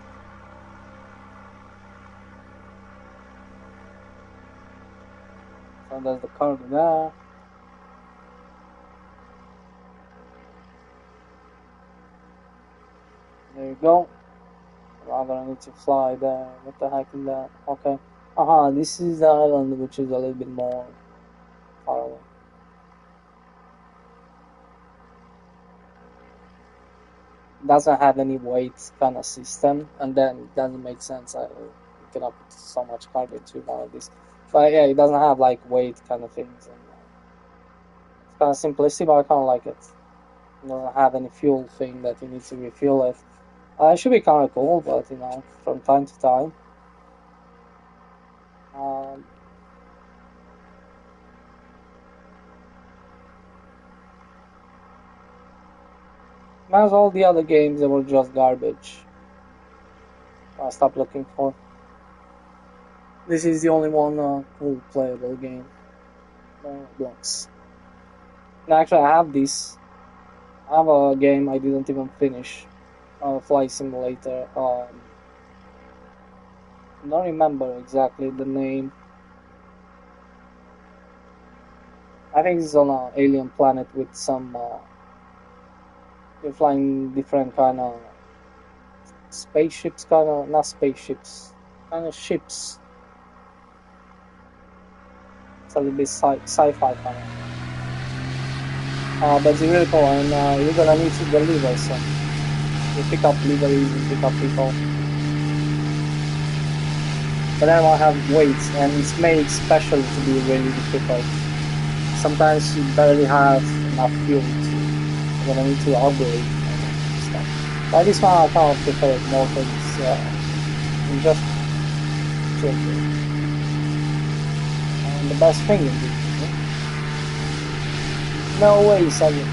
So there's the card there. There you go. Rather, I need to fly there. What the heck is that? Okay. This is the island which is a little bit more far away. Doesn't have any weight kind of system, and then it doesn't make sense. I cannot put so much cargo into one of these. But yeah, it doesn't have like weight kind of things. And, it's kind of simplistic, but I kind of like it. It doesn't have any fuel thing that you need to refuel it. It should be kind of cool, but you know, from time to time. Um, as all the other games, they were just garbage. I stopped looking for. This is the only one cool playable game. RoBlox. Actually, I have this. I have a game I didn't even finish. Flight Simulator. I don't remember exactly the name. I think it's on an alien planet with some. You're flying different kind of spaceships, kind of not spaceships, kind of ships. It's a little bit sci-fi kind of. But it's really cool, and you're gonna need to deliver some. You pick up deliveries, you pick up people. But then I have weights, and it's made specially to be really difficult. Sometimes you barely have enough fuel to. You're gonna need to upgrade and stuff. But this one I kind of prefer it more because you just chill. And the best thing in this. No way, Sagan.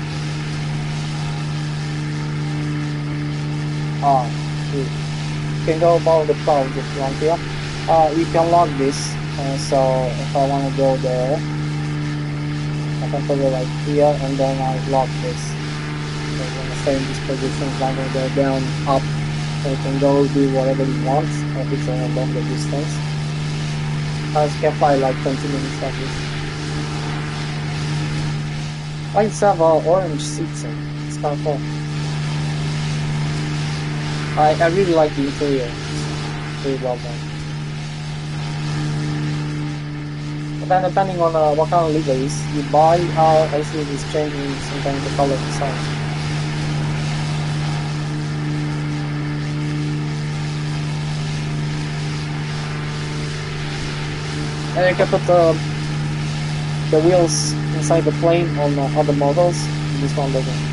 You can go above the clouds if you want to. You can lock this, so if I want to go there, I can put it like here, and then I lock this. So I'm gonna stay in this position, it's not gonna go down, up, so you can go do whatever you want, if it's a longer distance. You can fly like 20 minutes like this. I just have orange seats in. It's kind of cool. I really like the interior. It's really well done. But then depending on what kind of liveries you buy, actually it's changing sometimes the color inside. And you can put the wheels inside the plane on other models. This one doesn't.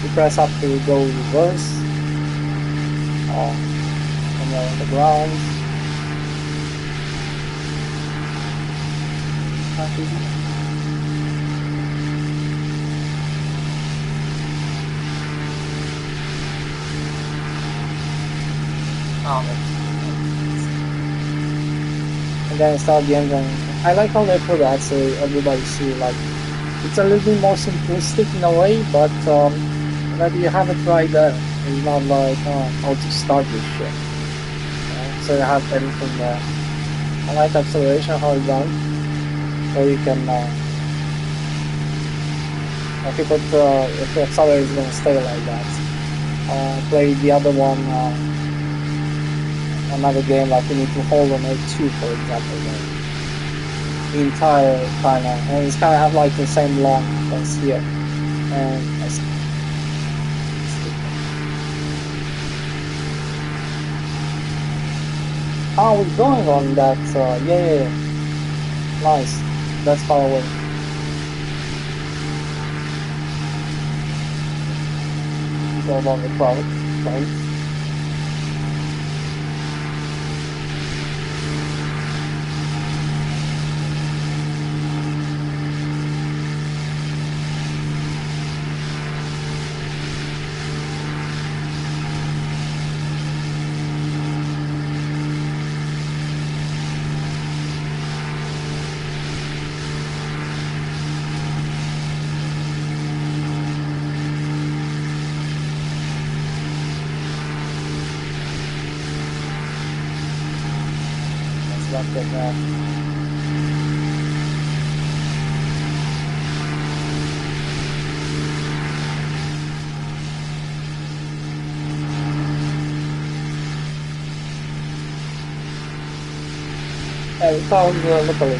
You press up to go reverse. when you're on the ground. Not easy. And then start the engine. I like how they put that so everybody see, like, it's a little bit more simplistic in a way, but that you have it right there. It's not like how to start this shit. So you have everything there. I like acceleration, how it's done, so you can if you accelerate, it's gonna stay like that. Play the other one, another game, like you need to hold on A2, for example. The entire kind of, and it's kind of have like the same long as here. And how it's going on that? Yeah, nice. That's far away. Go along the crowd, right? Like that. We found locally.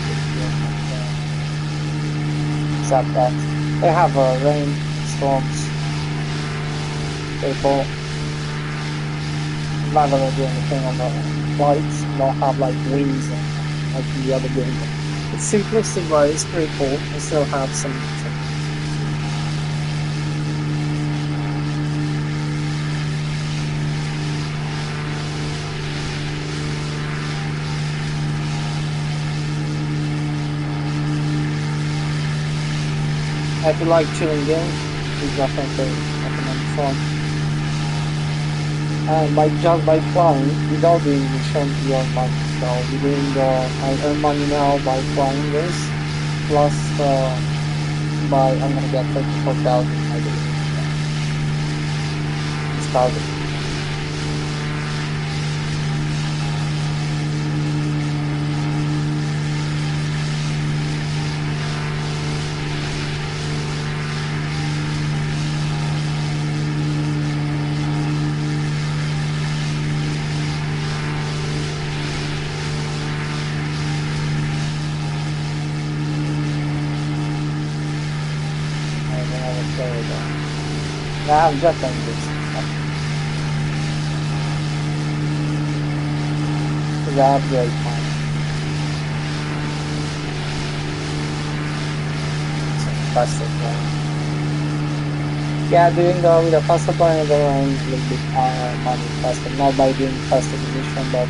Except that they have rain, storms, people. I'm not gonna do anything on the flights. Don't have like wings like the other game. It's simplistic, but it's pretty cool. I still have some. If you like chilling games, it's definitely recommend fun. And just by flying, without doing mission, you earn money. So we're doing I earn money now by flying this, plus I'm gonna get 34,000, I believe. It's target. I have jet engines. The upgrade time. It's faster plane. Yeah, doing with a faster plane, they earn a little bit money faster. Not by doing faster mission, but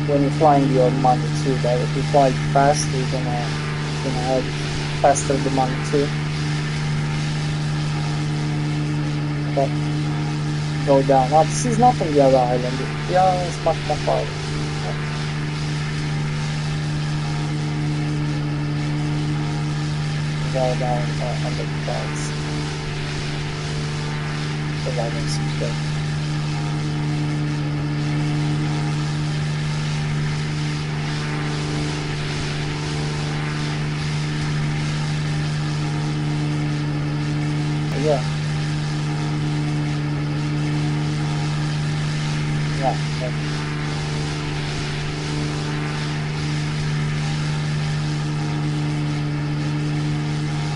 when you're flying, you earn money too. But if you fly fast, you're gonna add faster the money too. Okay. Go down. Now this is not on the other island. The other is much more far. Go down on the clouds. The island seems good. Yeah. Yeah.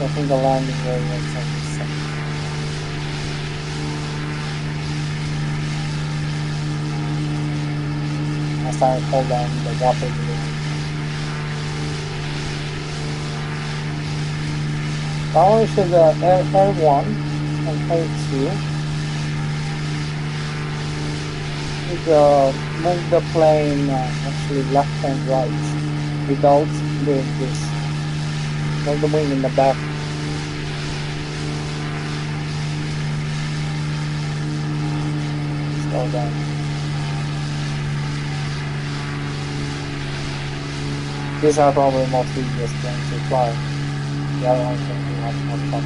I think the landing area is on this side. I started to fall down the water below. Now we should Air 1 and Air 2. move the plane actually left and right without doing this. Move the wing in the back. Slow down. These are probably most easiest planes to fly. The other one's going to be much more fun.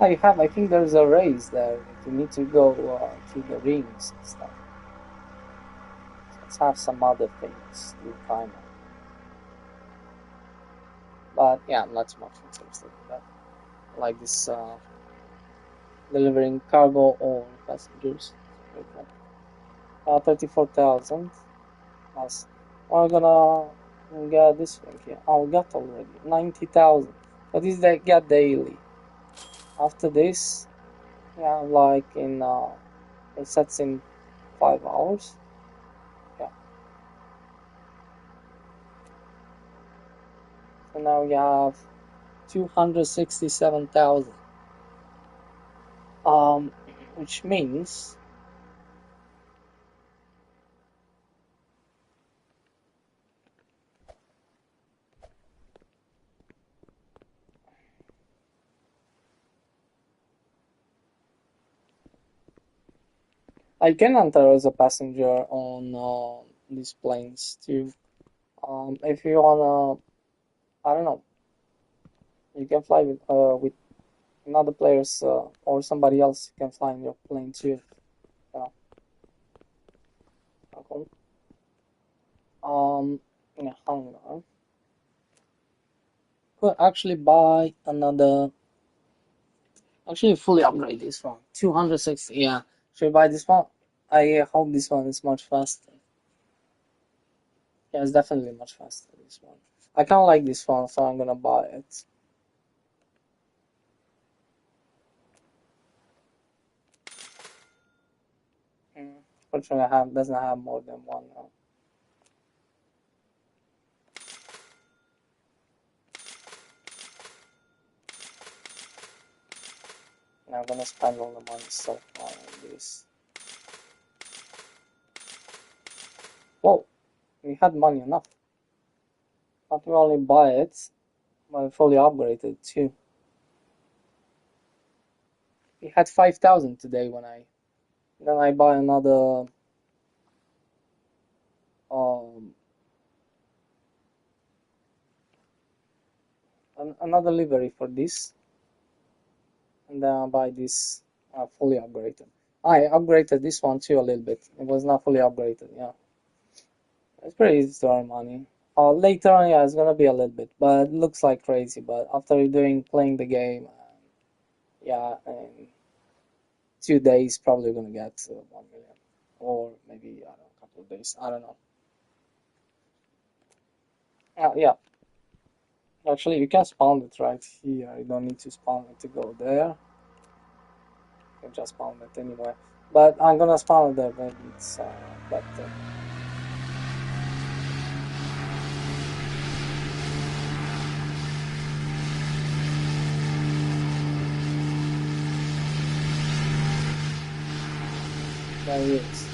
I think there's a race there. You need to go through the rings and stuff. So let's have some other things to kind of. But yeah, I'm not too much interested in that. Like this delivering cargo or passengers. 34,000. Plus, we're gonna get this thing here. Oh, we got already 90,000. But this they get daily. After this, yeah, like in it sets in 5 hours. Yeah. So now we have 267,000. Which means I can enter as a passenger on these planes too. If you wanna, I don't know, you can fly with another players or somebody else can fly in your plane too. Yeah. Okay. Yeah, hang on. Could actually buy another. Actually, fully upgrade this one. 260. Yeah. Should I buy this one? I hope this one is much faster. Yeah, it's definitely much faster. This one. I kind of like this one, so I'm gonna buy it. Fortunately, I have doesn't have more than one. And I'm gonna spend all the money so far on this. Whoa, we had money enough. Not to only buy it, but fully upgraded too. We had 5,000 today when I then I buy um another livery for this, and then I buy this fully upgraded. I upgraded this one too a little bit. It was not fully upgraded. Yeah, it's pretty easy to earn money. Later on, yeah, it's gonna be a little bit, but it looks like crazy. But after playing the game, yeah, in 2 days probably gonna get 1 million, or maybe I don't know, a couple of days. I don't know. Yeah, actually, you can spawn it right here. You don't need to spawn it to go there. You can just spawn it anywhere. But I'm gonna spawn it there. Maybe it's better. There it is.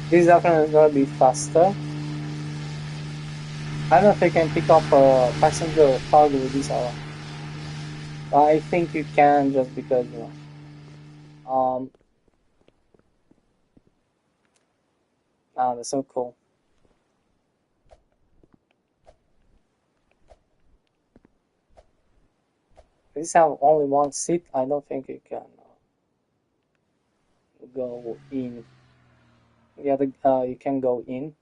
This definitely is gonna be faster. I don't know if I can pick up a passenger or cargo with this hour. I think you can just because that's so cool. If this have only one seat, I don't think you can. go in. Yeah, you can go in.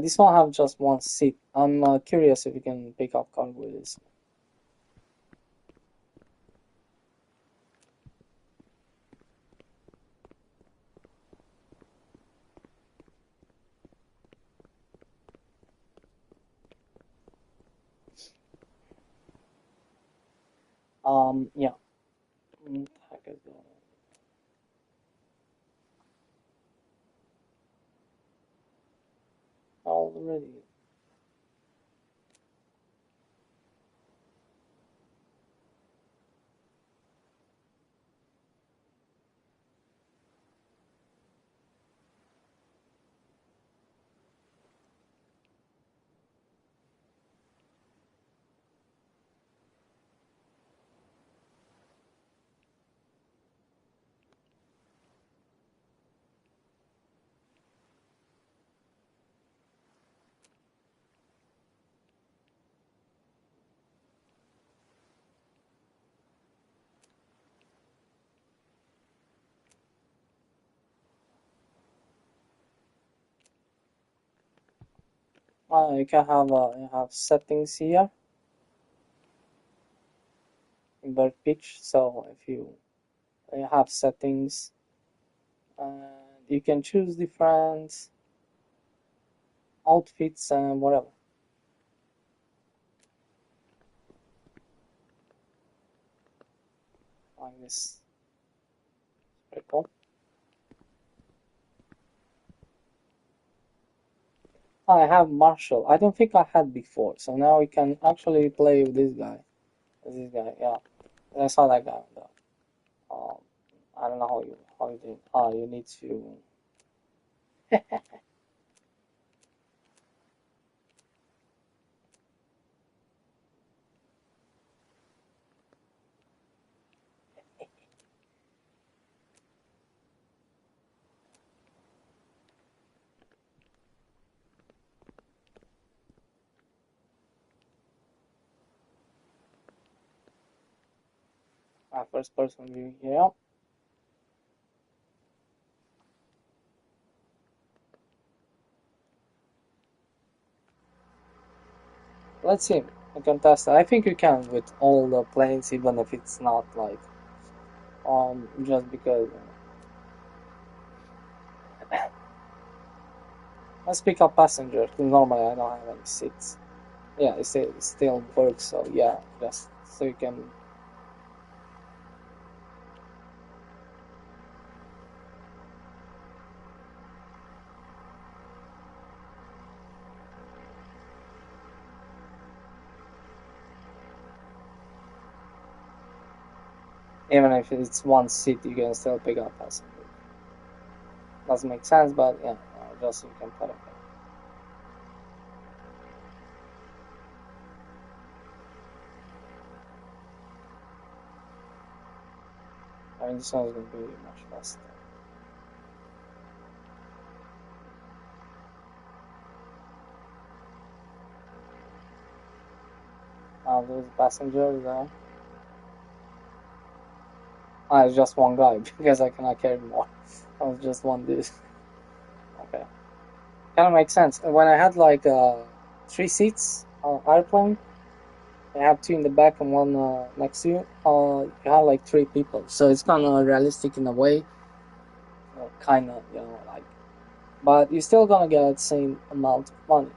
This one have just one seat. I'm curious if you can pick up cargo with this. Yeah. Heck is going on? Already. You can have settings here in bird pitch. So if you have settings, and you can choose different outfits and whatever. Like this. Very cool. I have Marshall. I don't think I had before. So now we can actually play with this guy. This guy, yeah. I saw that guy though. I don't know how you do. You need to. First person view here. Let's see. I can test it. I think you can with all the planes, even if it's not like just because. Let's pick up passenger. Because normally I don't have any seats. Yeah, it still works. So yeah, just so you can. Even if it's one seat, you can still pick up passenger. Doesn't make sense, but yeah, just so you can put it. I mean, this one's going to be much faster. There's a passenger there. It's just one guy because I cannot carry more. I was just one dude. Okay. Kind of makes sense. When I had like 3 seats airplane, I have two in the back and one next to you. You have like 3 people, so it's kind of realistic in a way. Kind of, like, but you're still gonna get the same amount of money.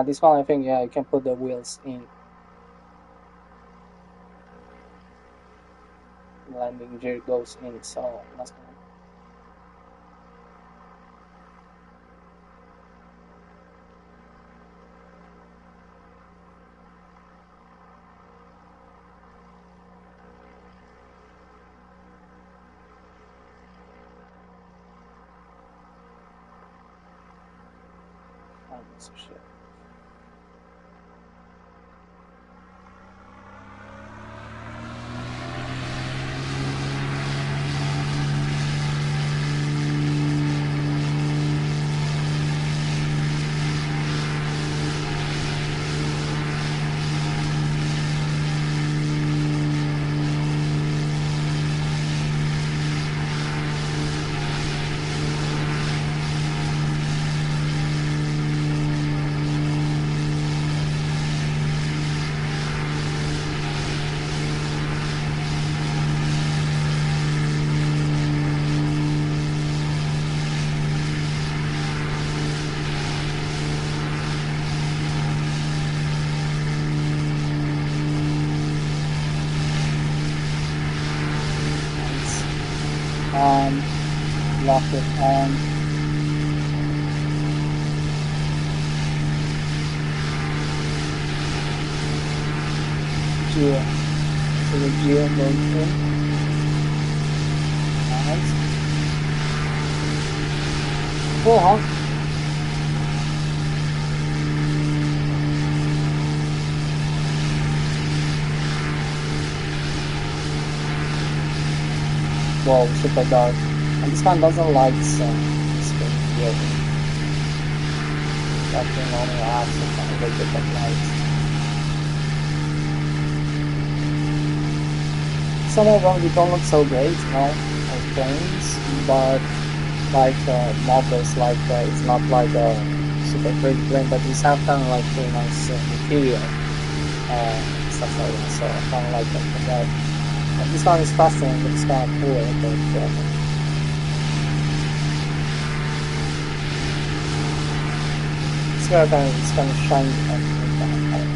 This one, I think, yeah, you can put the wheels in. Landing gear goes in, so that's gonna. So shit. and lock it on. Gear. So the gear goes in. Nice. Cool, huh? Whoa, super dark. And this one doesn't like sun. Screen here. That thing only has a little bit of light. Some of them they don't look so great, you know, as planes, but like models, like it's not like a super pretty plane, but these have kind of like pretty nice material, stuff like that. So I kind of like them for that. This one is faster and looks kind of cooler, but it's kind of shiny and kind of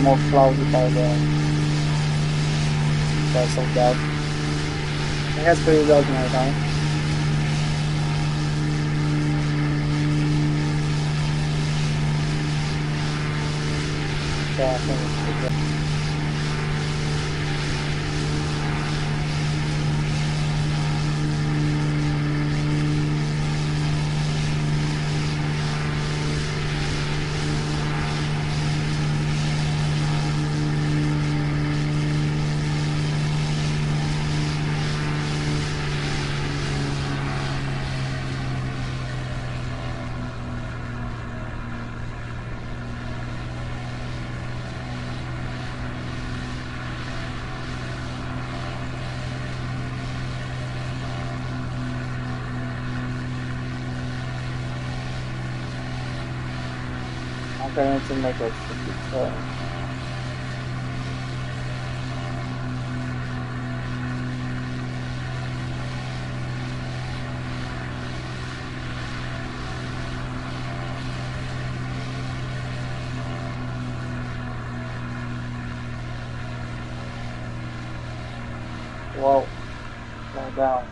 more cloudy by the price of that. I think it's pretty dark right now. So I think it's pretty good. I'm going to make it whoa, slow down.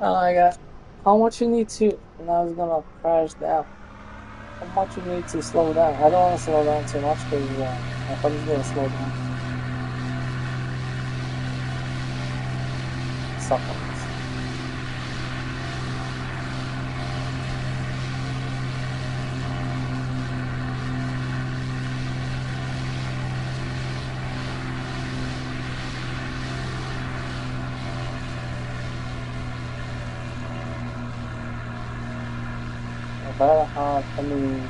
Oh my god. How much you need to, now it's gonna crash down. How much you need to slow down? I don't want to slow down too much because I thought it's gonna slow down. Stop on this. Very hard, handling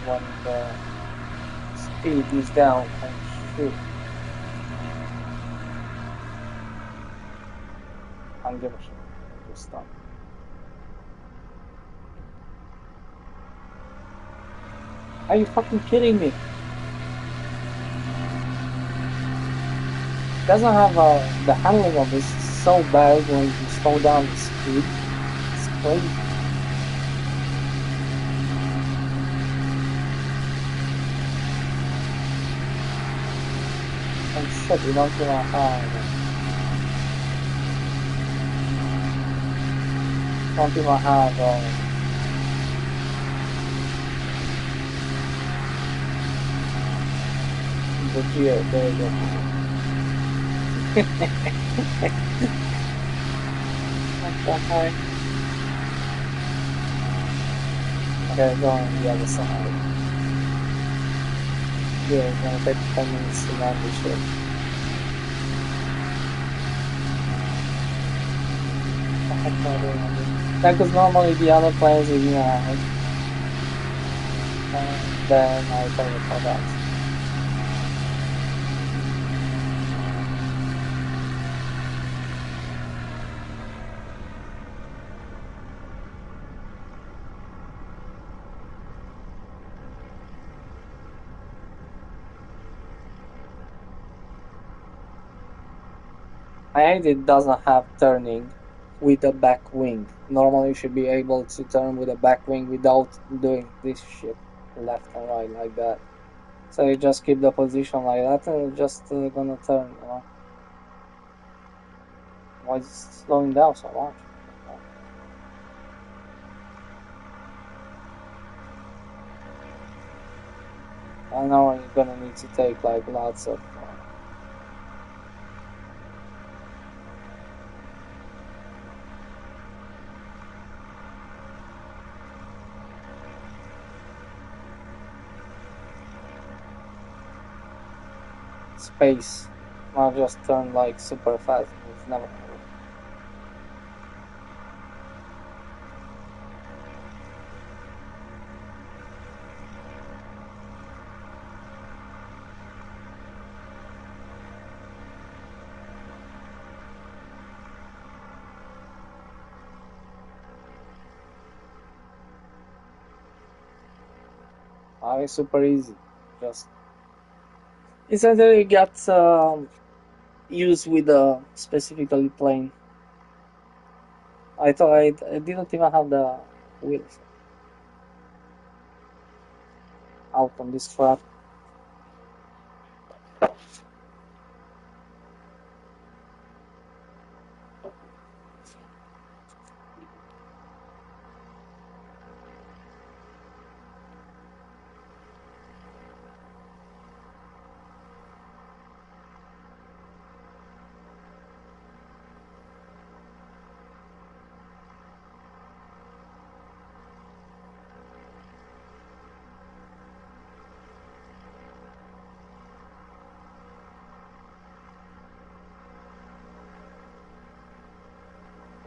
when the speed is down and shoot. I'll give a shit. Just stop. Are you fucking kidding me? Doesn't have the handling of this is so bad when you slow down the speed. Crazy. Oh shit, we don't give a don't give a the gear, there you go. What the heck? Okay, go on the other side. Yeah, it's gonna take 10 minutes to land the ship. Yeah, because normally the other planes are out. And then I tell you for that. I hate it doesn't have turning with a back wing. Normally you should be able to turn with a back wing without doing this shit left and right like that. So you just keep the position like that and you're just gonna turn, you know. Why is it slowing down so much? I know you're gonna need to take like lots of space, not just turn like super fast. It's never gonna work. It's super easy. Just essentially get used with specifically plane. I thought I didn't even have the wheels out on this crap.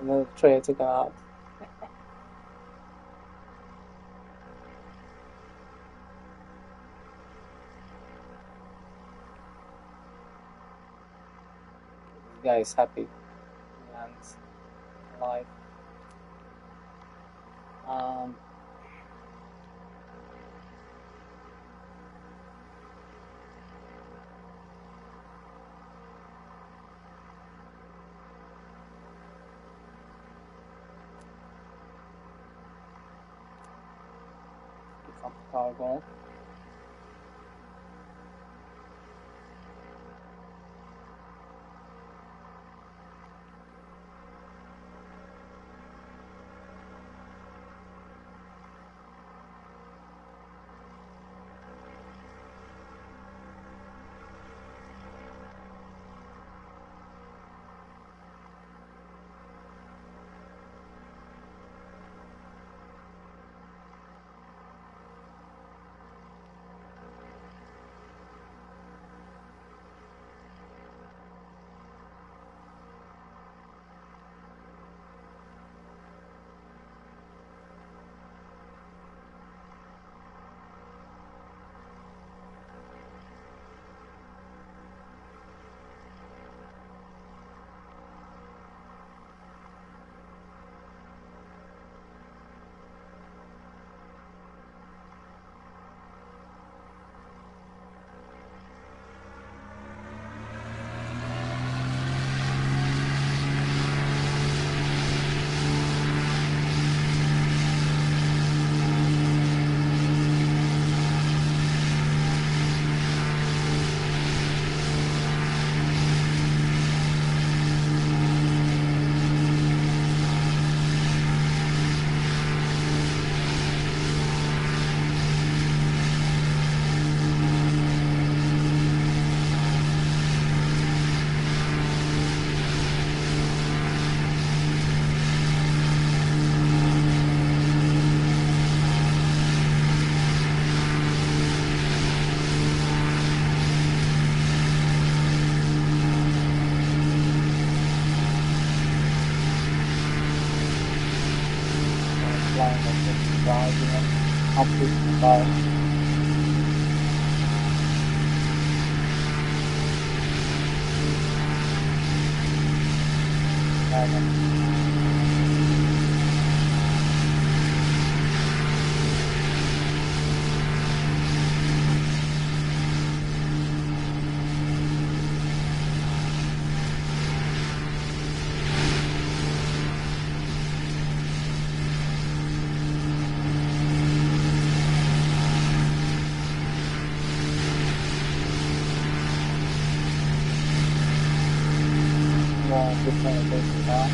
And then the tray took it out. This guy is happy and alive. Um, pick up the cargo. Flying at the guy, you know, up with the guy. more different things now.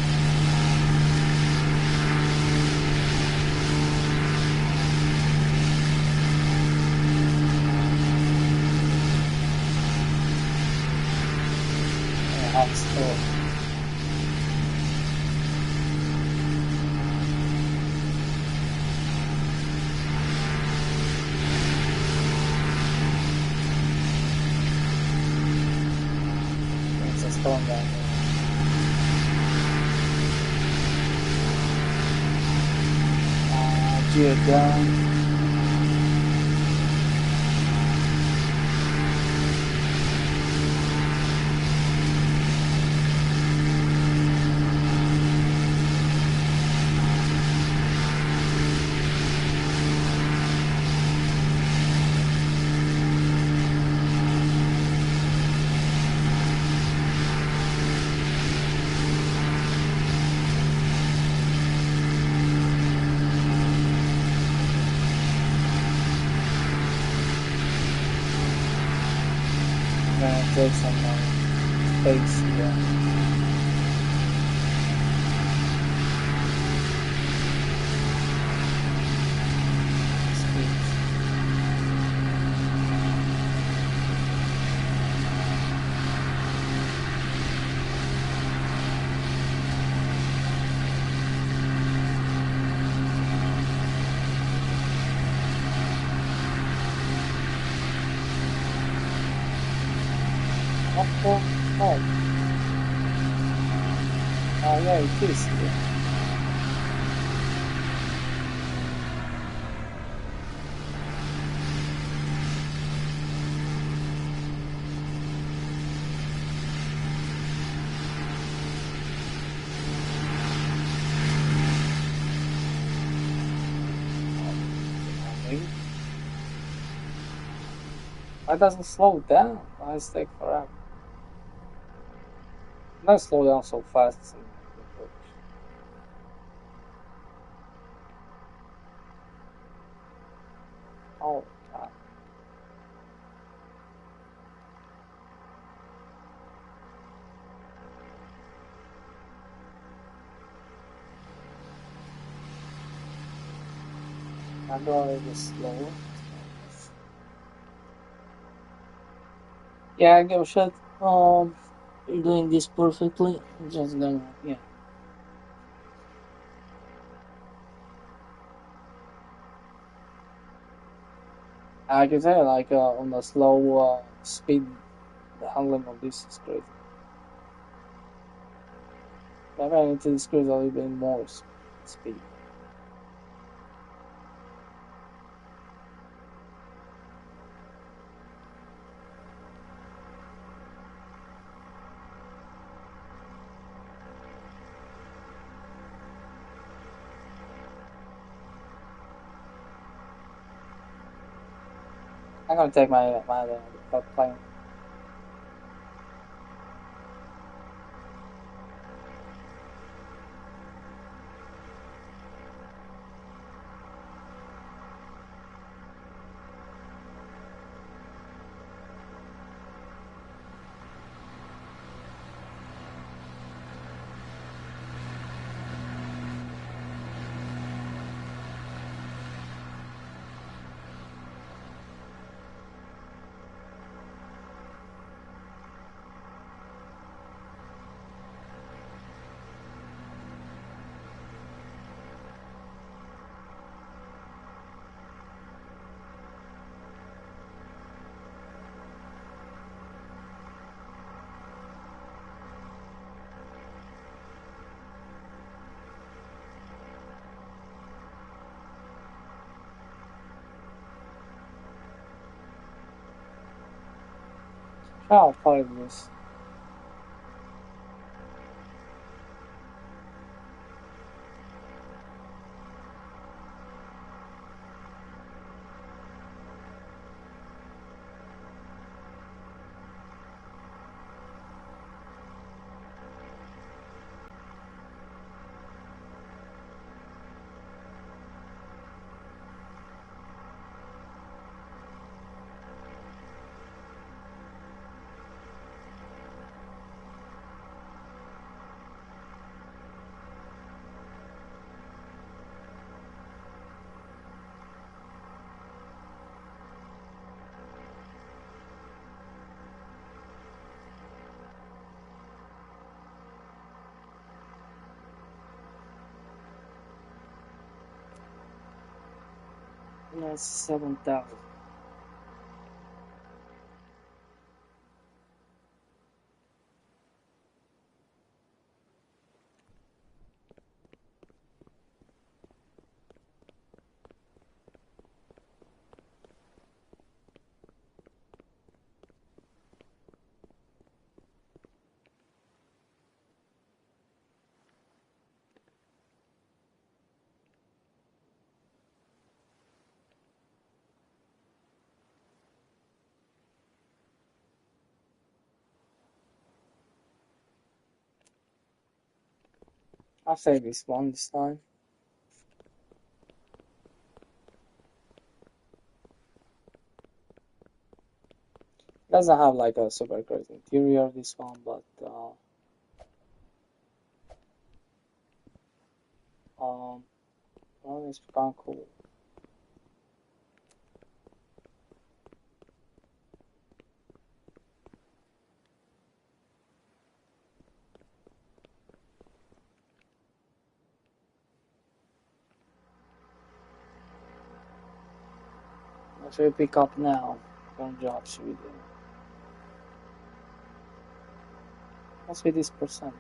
Hot store. It's a storm down there. Gear down. Take some space here. Space. Oh, yeah, it is. Yeah. Why doesn't slow down? Why is it take forever? Not slow down so fast in the approach. Oh, God. I'm going to slower. Yeah, I give a shit. I'm doing this perfectly. I'm just gonna, yeah. I can tell, like, on the slow speed, the handling of this is crazy. Maybe I need to decrease a little bit more speed. I'm gonna take my plane. I'll find this. That's 7,000. I'll say this one this time. Doesn't have like a super great interior, this one, but well, it's kind of cool. What should we pick up now? What job should we do? What's with this percent?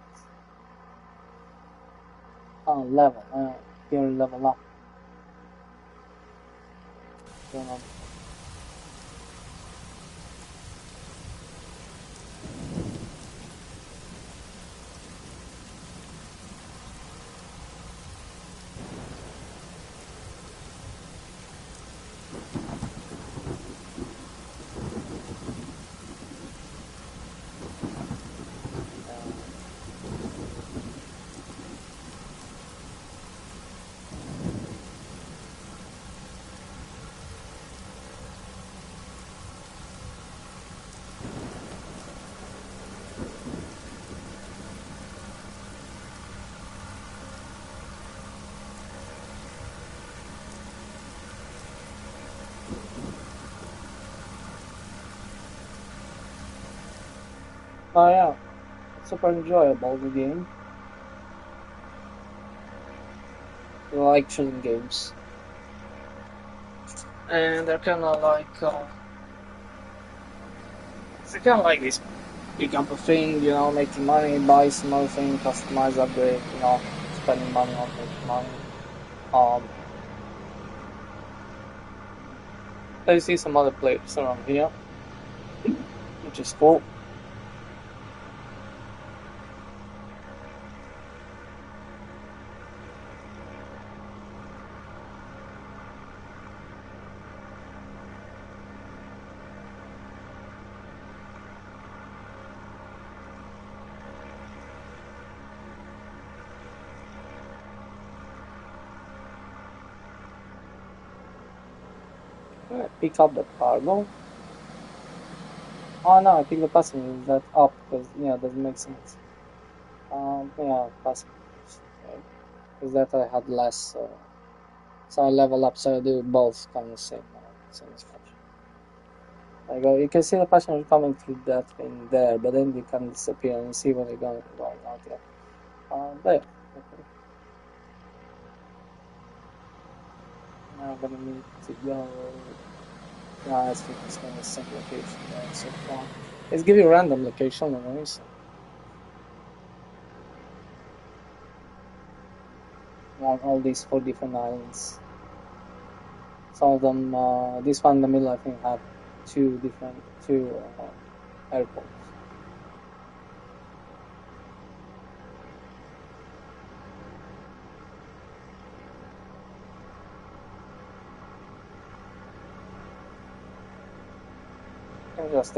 Oh, level. Here, level up. Don't know. Oh yeah, super enjoyable the game. I like shooting games, and they're kind of like it's kind of like this pick up a thing, making money, buy some other thing, customize, upgrade, spending money on making money. Um, I see some other players around here, which is cool. Pick up the cargo. Oh no, I pick the passengers that up because yeah, doesn't make sense. Yeah, passengers, right? Because that I had less, so I level up, so I do both kind of same as much. Like you can see the passenger coming through that thing there, but then they can disappear and you see when they're going out there. But yeah, okay. Now I'm gonna need to go. No, I think it's going to the same location there so far. It's give you a random location, anyways. On all these 4 different islands. Some of them, this one in the middle, I think, have two airports. You can just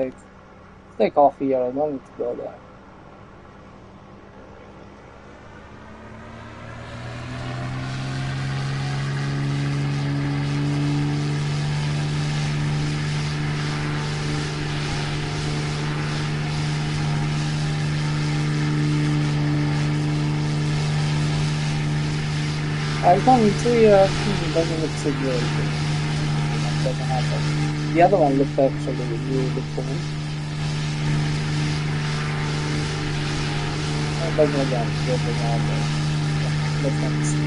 take off here. I don't need to go there. I don't 2 years doesn't look so good. That doesn't happen. The other one looked actually really cool. It doesn't look that good now, but let's not see.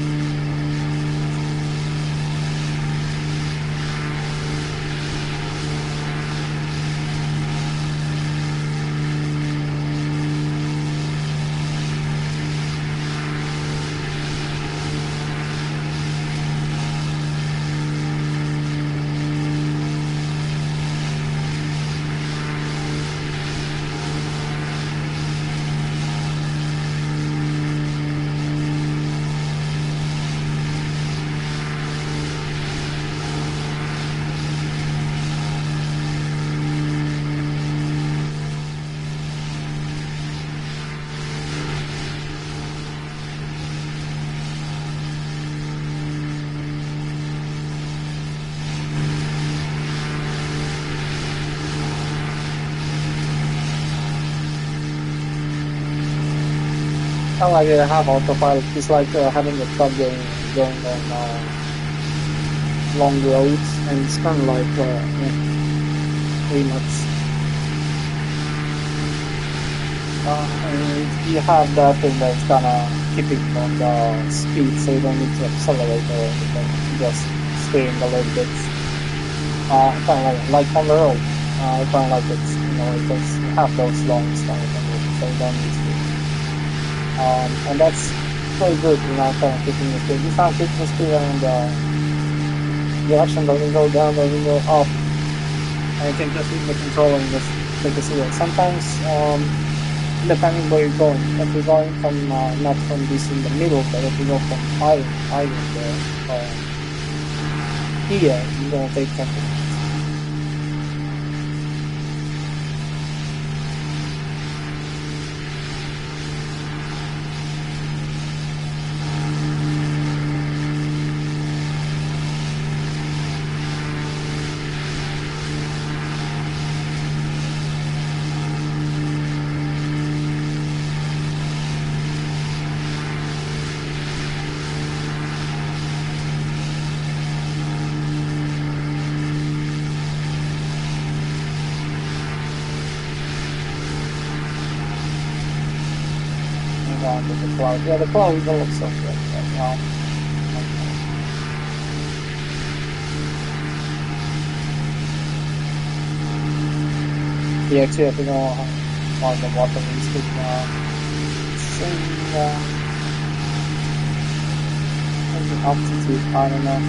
I like it. I have autopilot. It's like having a truck going on long roads, and it's kind of like yeah, pretty much. And you have that thing that's gonna keep it on the speed, so you don't need to accelerate or anything. Just steering a little bit. Kind of like on the road. I kind of like it. You know, because you have those long stunts on the road, so you don't need to. And that's pretty good. You know, kind of keeping the speed. You can't keep the speed and the action doesn't go down, doesn't go up. And you can just leave the controller and just take a seat. Sometimes, depending where you're going, if you're going from not from this in the middle, but if you go from island there, here, you're gonna take 10 minutes. Around with the cloud. Yeah, the cloud is look so good right now. Yeah, actually, I think on the water is good now. Same maybe altitude, I don't know.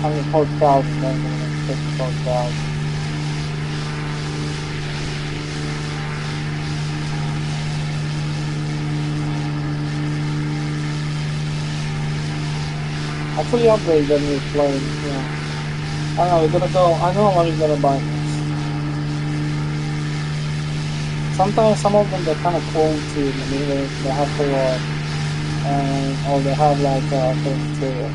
I mean, 4,000, then I'm gonna take 4,000. Hopefully upgrade the new plane, yeah. I don't know, we're gonna go, I know what we're gonna buy next. Sometimes some of them, they're kind of cool too, I mean, they have for, or they have like, for material.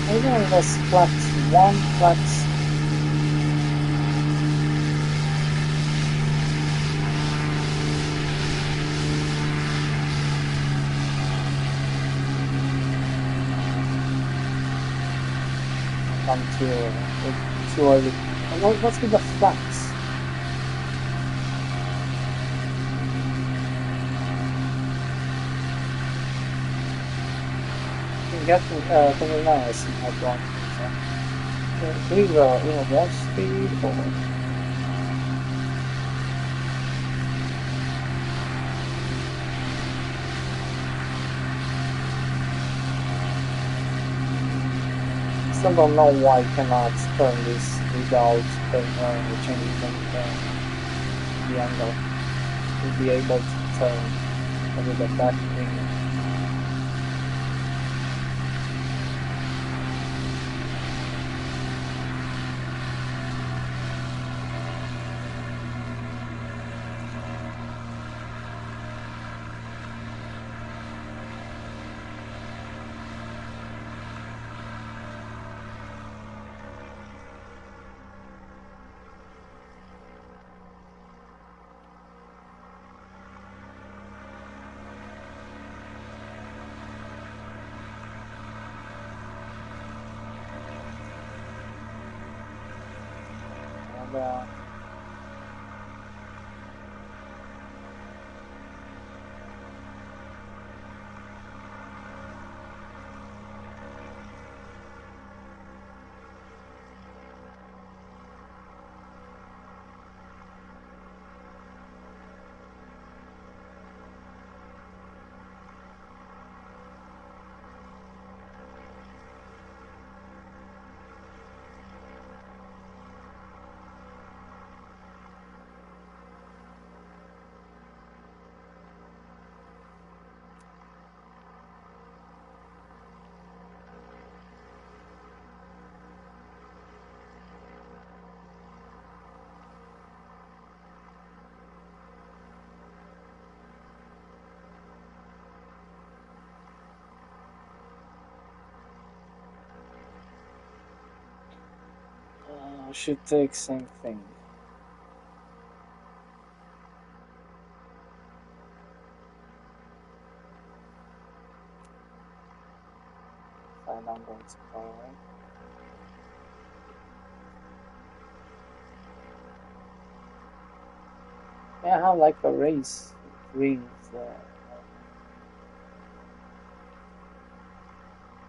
Maybe on this flex, one flex. Come to early. What's with the flex? Get to the nice at one. Please, watch speed or still don't know why I cannot turn this without changing the angle. To be able to turn with the back wing. Yeah. Should take same thing. And I'm going to buy. Yeah, I have like a race greens.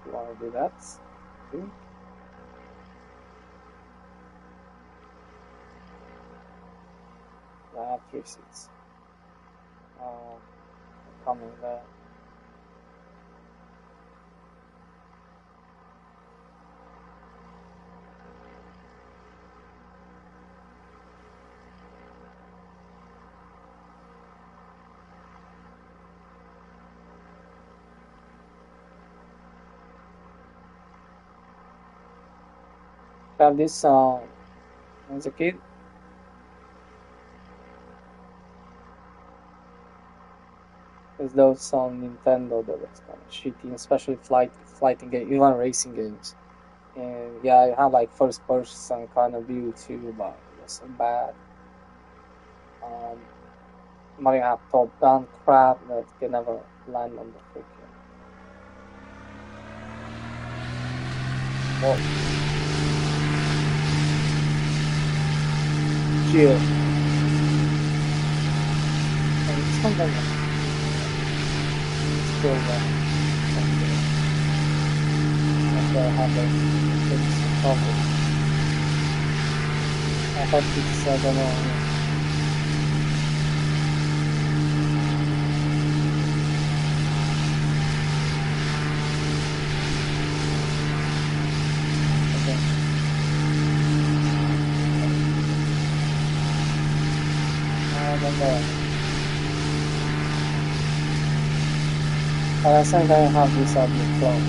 You want to do that? Do. I have 3 seats. Coming there. Have this as a kid. Because those on Nintendo that was kind of shitty, especially fighting game, even racing games. And yeah, I had like first person kind of view too, but it was so bad. Mario have top down crap that can never land on the freaking. Whoa. Chill. And it's something still and I have a fixed problem. I hope it's, I don't know. I think I have this ugly cloud.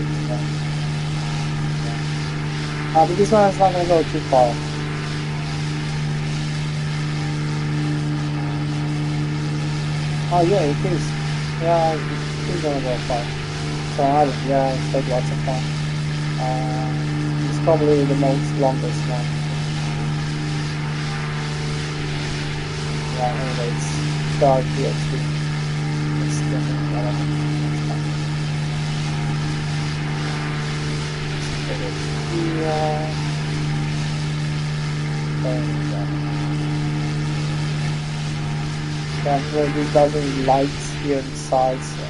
But this one is not gonna go too far. Oh yeah, it is. Yeah, it is gonna go far. So yeah, it's like lots of fun. It's probably the most longest one. Yeah, anyway, it's dark here too. It's definitely whatever. Yeah. Definitely doesn't lights here inside, so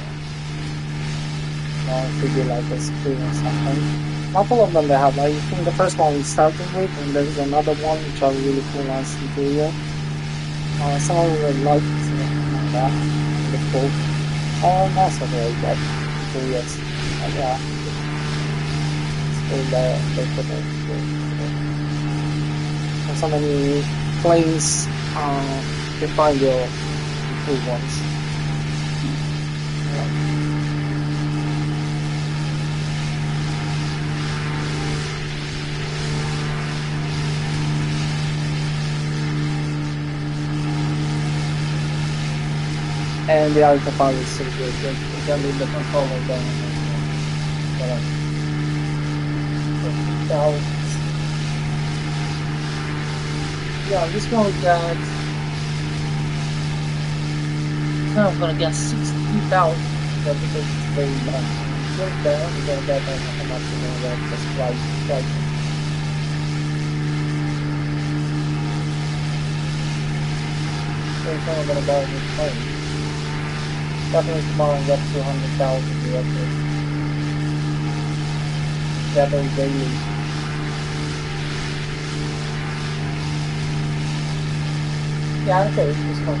it could be like a screen or something. Not all of them they have. Like, I think the first one we started with, and there's another one which are really cool, nice interior. Some of them are light like that, the cool. Not so very good interiors. Yeah. They put it. And so many planes to find your cool ones. And the other part is so good. You can leave the controller down and whatever. Yeah, this one we got. Now I'm gonna get 60,000 because it's very long. Right there, we're gonna get how much we're gonna get this price. pretty sure I'm gonna buy a new plane. Definitely tomorrow and get 200,000 directly. Gather daily. Yeah, okay, it's fun. I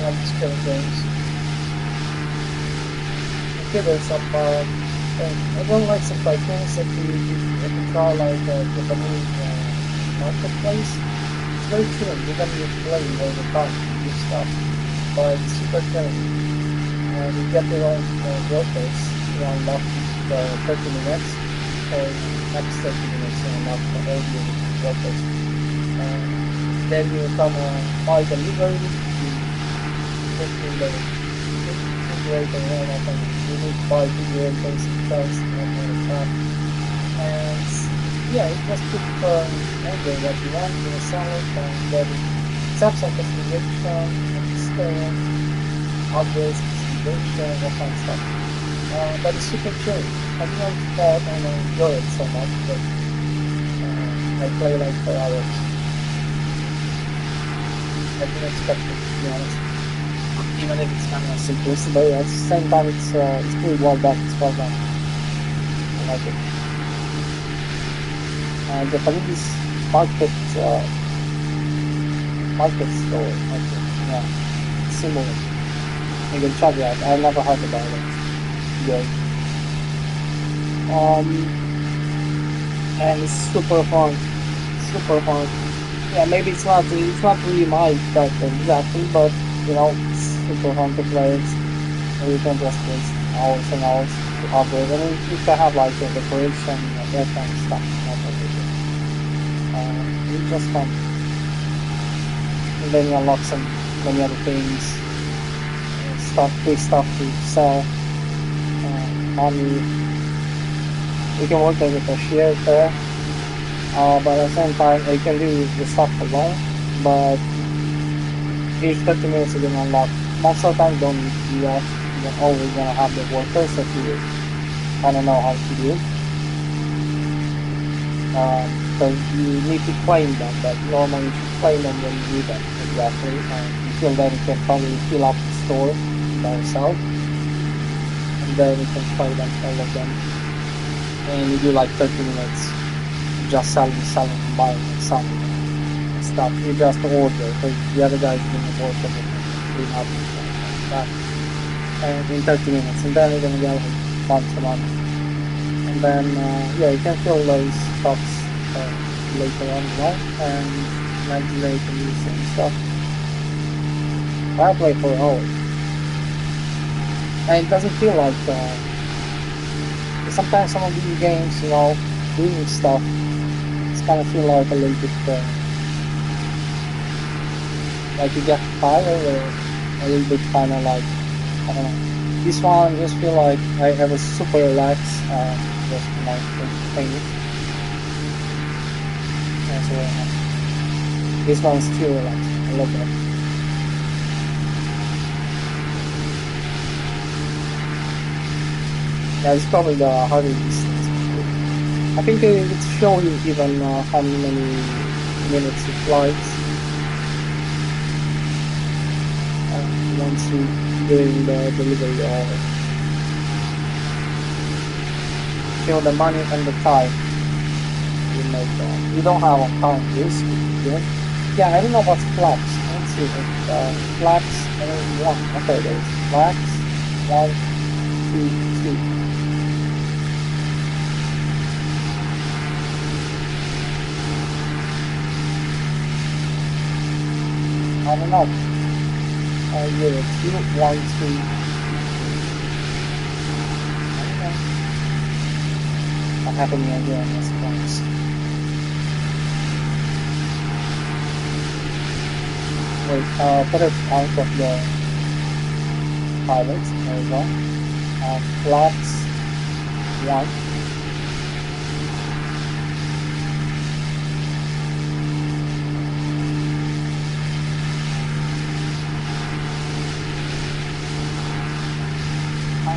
like just killing games. Okay, there's some, I don't like some tycoons if you try like Japanese marketplace. It's very chill. You can just play all the time, do stuff, but it's super chilling. And you get your own workers. You unlock the 30 minutes, or next 30 minutes you unlock all your workers. Then you come buy the livery, you put in the refrigerator and open. You need to buy refrigerators first and then the top. And yeah, you just put anywhere what you want in a salad and then set some customization, experience, upgrades, customization, that kind of stuff. But it's super chill. I don't know if I enjoy it so much, but I play like 4 hours. I didn't expect it, to be honest. Even if it's kind of simplistic, but at the same time, it's pretty well done. It's well done. I like it. Japanese market store, yeah, similar. You can check that. I never heard about it. Good. And it's super fun. Super fun. Yeah, maybe it's not really my type exactly, but you know, it's super fun to play it. And you can just waste hours and hours to upgrade. I mean, you can have like a decoration, that kind of stuff. Not everything. It's just fun. And then you unlock some many other things, free stuff to sell, money. You can work as a cashier there. But at the same time, you can do the stuff alone, but each 30 minutes you can unlock. Most of the time, don't need to do that. You're always gonna have the workers that you kind of know how to do. Because you need to claim them, but normally you should claim them when you need them, exactly. And until then, you can probably fill up the store by yourself, and then you can play them, all of them. And you do like 30 minutes. Just selling, buying, and selling stuff. You just order because the other guys didn't work on it, clean up and that. And in 30 minutes, and then you're gonna get like a bunch of money. And then yeah, you can fill those stocks later on, and manipulate and do some stuff. I play for hours, and it doesn't feel like sometimes some of these games, you know, doing stuff. Kind of feel like a little bit like you get tired or a little bit kind of like, I don't know. This one just feel like I was super relaxed, just like playing it. And so this one's too relaxed. I love that. Yeah, it's probably the hardest. I think it's showing even how many minutes it flies once you're doing the delivery or show the money and the time you make. You don't have a time risk. Yeah, I don't know what's flax. Let's see. Flax, one. Okay, there's flax. 1, 2, 2. I don't know. Yeah, 2, 1, 2. I don't know. I have any idea on this place. Wait, put it out of the pilots. There we go. Flaps 1.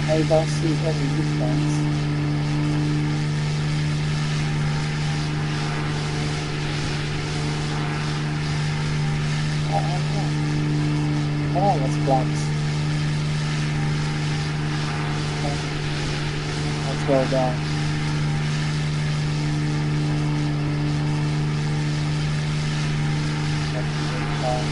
I don't see any difference. I don't know. Come on, let's flex. Let's go down. Let's go down.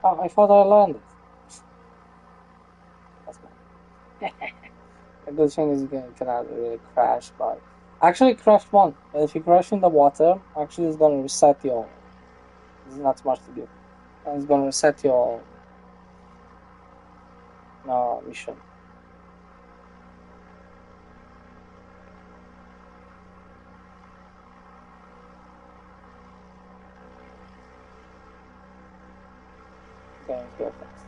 Oh, I thought I landed. That's bad. A good thing is you cannot really crash, but actually crashed one. If you crash in the water, actually it's gonna reset your. There's not much to do. And it's gonna reset your mission. Okay, let's go fast.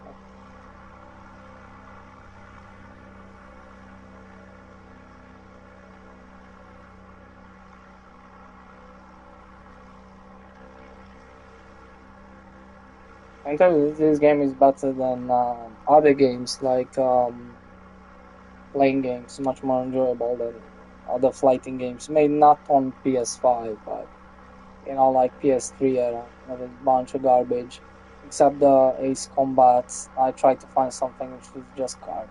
I tell you, this game is better than other games like playing games, much more enjoyable than other fighting games made not on PS5, but like PS3 era, with a bunch of garbage. Except the Ace Combat, I tried to find something which was just garbage.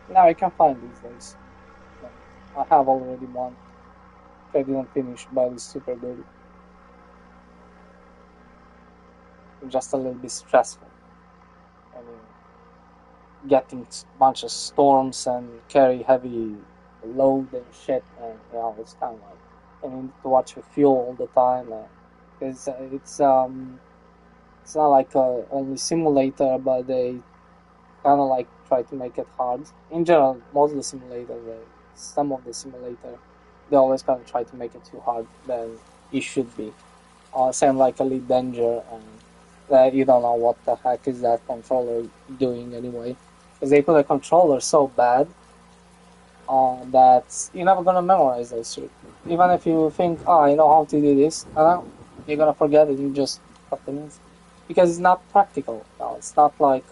Now I can find these days. I have already one. I didn't finish, but it's super good. Just a little bit stressful. I mean, getting a bunch of storms and carry heavy load and shit, and it's kind of like I need to watch the fuel all the time, because it's not like a only simulator, but they kind of like try to make it hard. In general, most of the some of the simulator, they always kind of try to make it too hard than it should be. Same like Elite Danger, and that you don't know what the heck is that controller doing anyway, because they put a controller so bad that you're never gonna memorize those shit. Even if you think, oh, I know how to do this, you're gonna forget it. You just cut the move because it's not practical. No, it's not like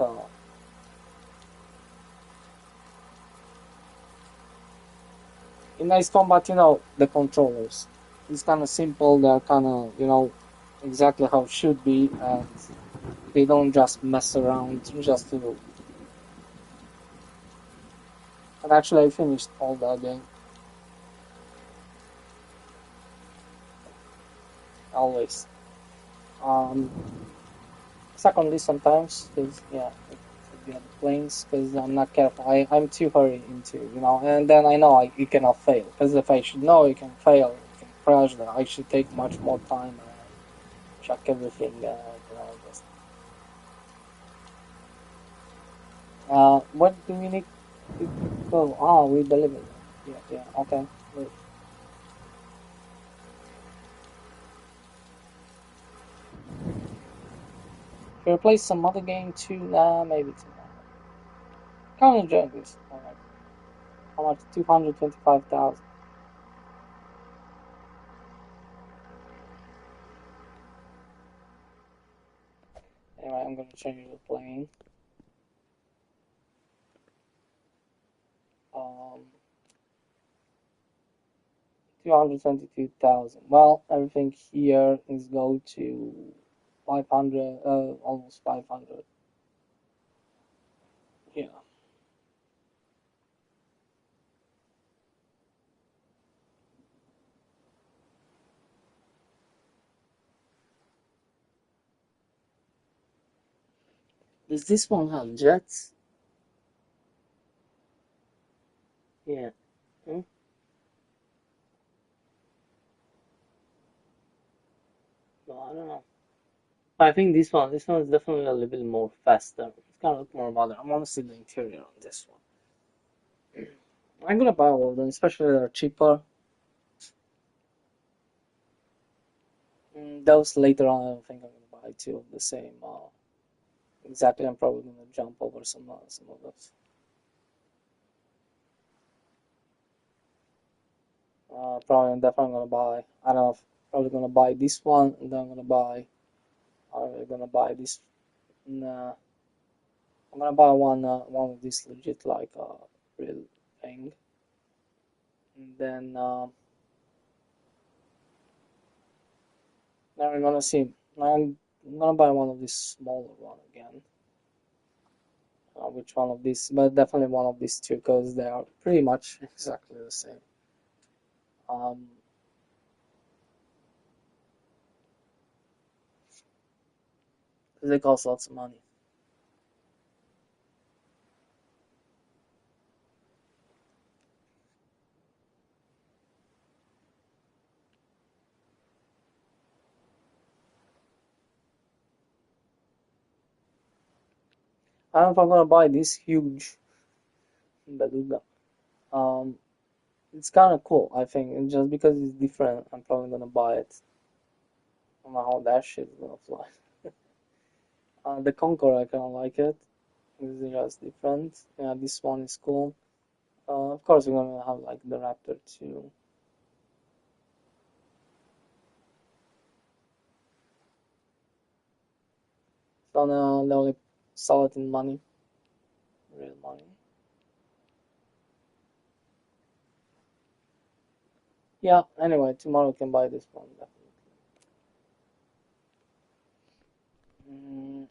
in Nice Combat, the controllers. It's kind of simple. They're kind of, exactly how it should be, and they don't just mess around just to. And actually, I finished all that game. Always. Secondly, sometimes, because, the planes, because I'm not careful. I'm too hurried into, and then I know you cannot fail. Because if I should know you can fail, you can crash, then I should take much more time. check everything. Just, what do we need to go? Ah, we delivered. Yeah, yeah, okay. Wait. Should we play some other game too? Nah, maybe tomorrow. Can't enjoy this. Alright. How much? 225,000. Anyway, I'm gonna change the plane. Um, 222,000. Well, everything here is go to 500, almost 500. Yeah. Does this one have jets? Yeah. Hmm? No, I don't know. I think this one is definitely a little bit more faster. It's kind of look more modern. I want to see the interior on this one. I'm gonna buy all of them, especially they're cheaper. Those later on, I don't think I'm gonna buy two of the same. Exactly, I'm probably gonna jump over some of those. Probably I'm definitely gonna buy. I don't know. If, probably gonna buy this one, and then I'm gonna buy. I'm gonna buy this. Nah, I'm gonna buy one of these legit like real thing, and then now we're gonna see. I'm gonna buy one of these smaller one again. Which one of these? But definitely one of these two because they are pretty much exactly the same. Um, they cost lots of money. I don't know if I'm gonna buy this huge beluga. Um, it's kind of cool, I think, and just because it's different, I'm probably gonna buy it. I don't know how that shit is gonna fly. The Conqueror, I kind of like it. It's just different. Yeah, this one is cool. Of course, we're gonna have like the Raptor too. So now they only sell it in money, real money. Yeah. Anyway, tomorrow we can buy this one definitely. Mm,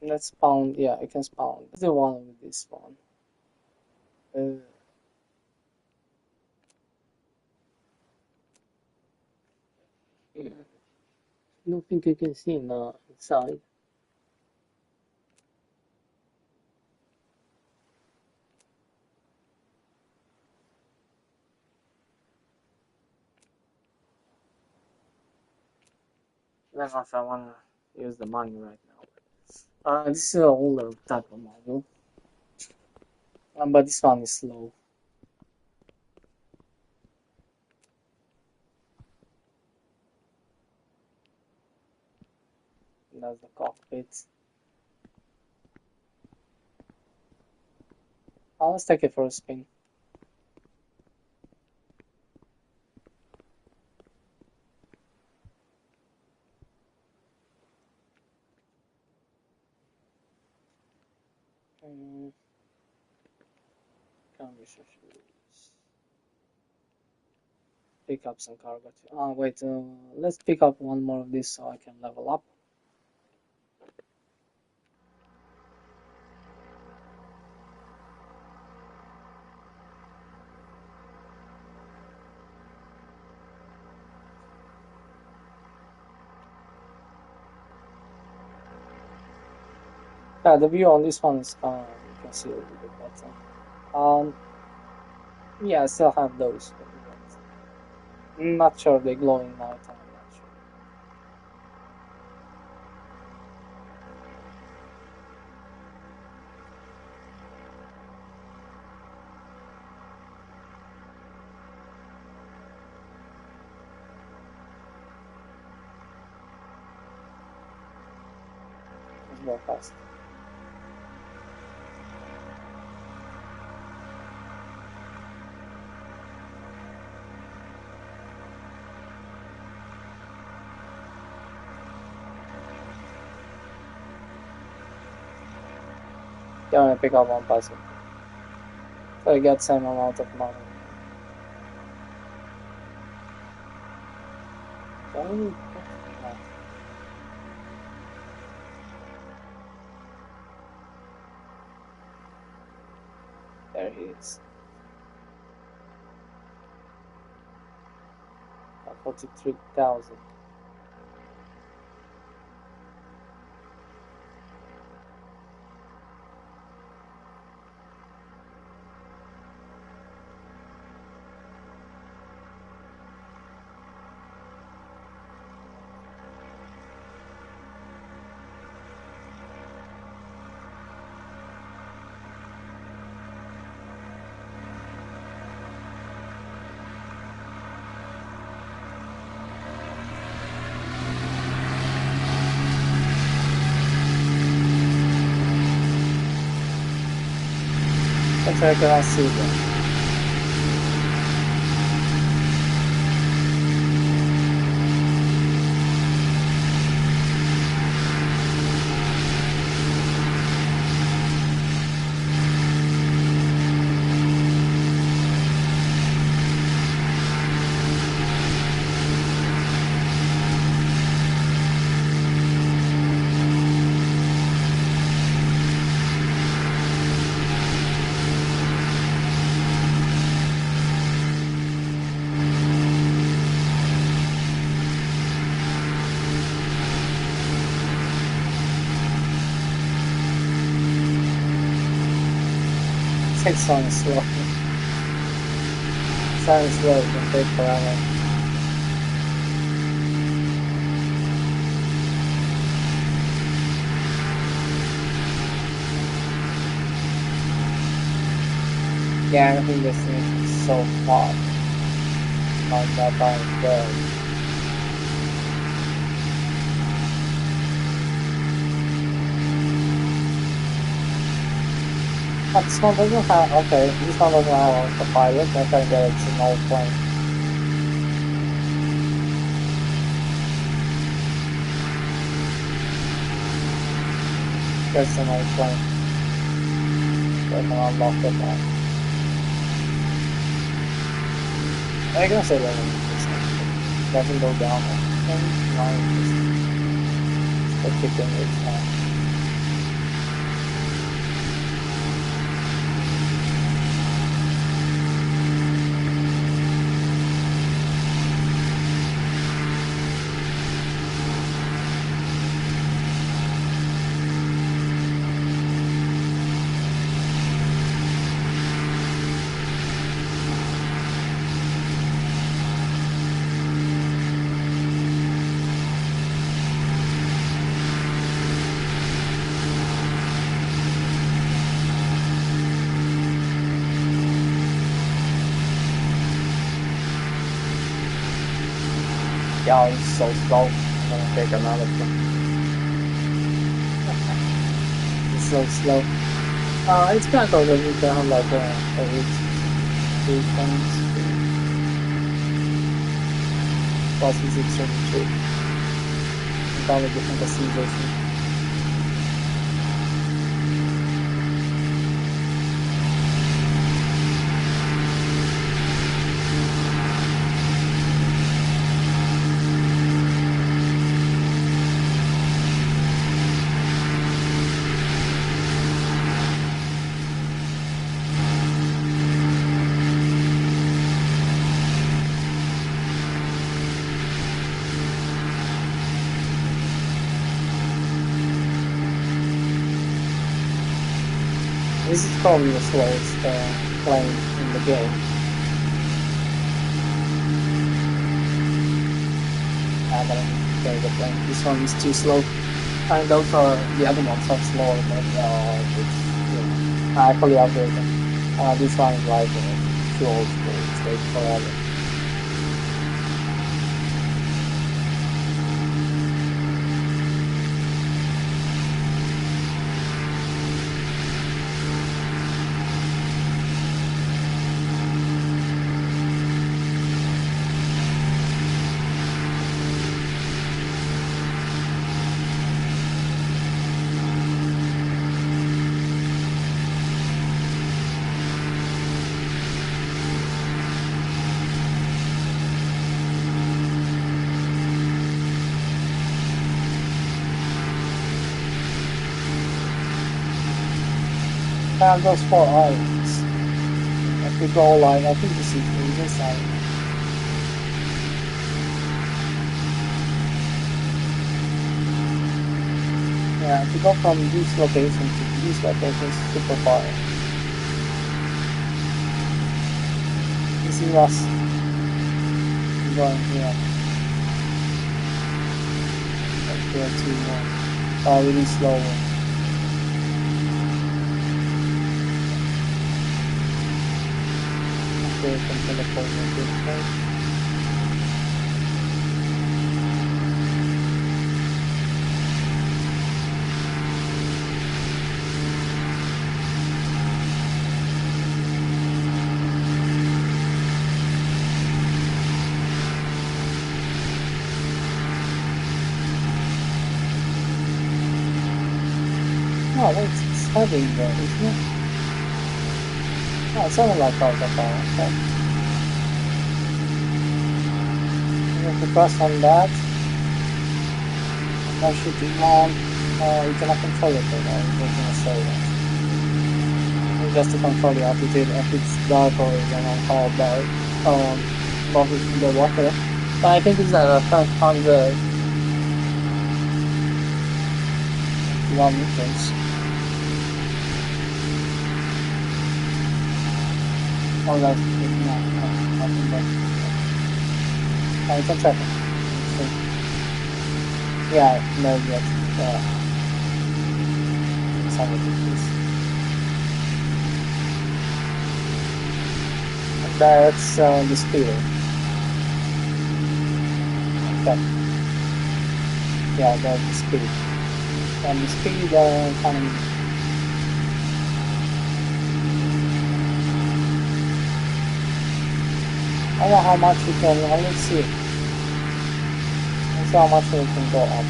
let's pound. Yeah, I can pound. Let's do one with this one. Uh, I don't think you can see in the inside. That's not if I wanna use the money right now. This is an older type of model, but this one is slow. That's the cockpit. Let's take it for a spin. Um, Conversion shoes. Pick up some cargo too. Wait. Let's pick up one more of this so I can level up. Yeah, the view on this one is you can see a little bit better. Um, yeah, I still have those. But not sure they glow in nighttime. go fast. You only pick up one puzzle. So you get same amount of money. No. There he is. 43,000. That's where I can see them. Takes on slow. Sounds slow, it can take forever. Yeah, I think this thing is so hot. On that on the But this one doesn't have, okay, this one doesn't have the pilot, I can get it's an old plane. That's an old plane. So I can unlock it now. I can say that it doesn't go down. Just keeping it now. Yeah, it's so slow. I'm gonna take another one. It's so slow. It's kind of good. You can have like a week, 2 points. Plus, it's extremely cheap. Probably different customization. This is probably the slowest plane in the game. I'm gonna play the plane. This one is too slow. And those are the other ones are slower, but I fully upgrade them. This one is like too old school. It takes forever. have those four islands. If we go like, I think this is this island. Yeah, if we go from this location to this location, it's super far. This is us going here. Like here to really slow. Okay, we can teleport to this place. Oh, it's heavy there, isn't it? Oh, it's only like out of power, okay. You have to press on that. That should be on. You cannot control it at all. You're gonna say that. Just to control the altitude if it's dark or above the water. But I think it's at a 500 kilometers. Or less, nothing but. I can check it. Yeah, no, yes. Some of it is. That's the speed. Okay. Yeah, that's the speed. And the speed kind of. I don't know how much we can. Let's see. Let's see how much we can go up.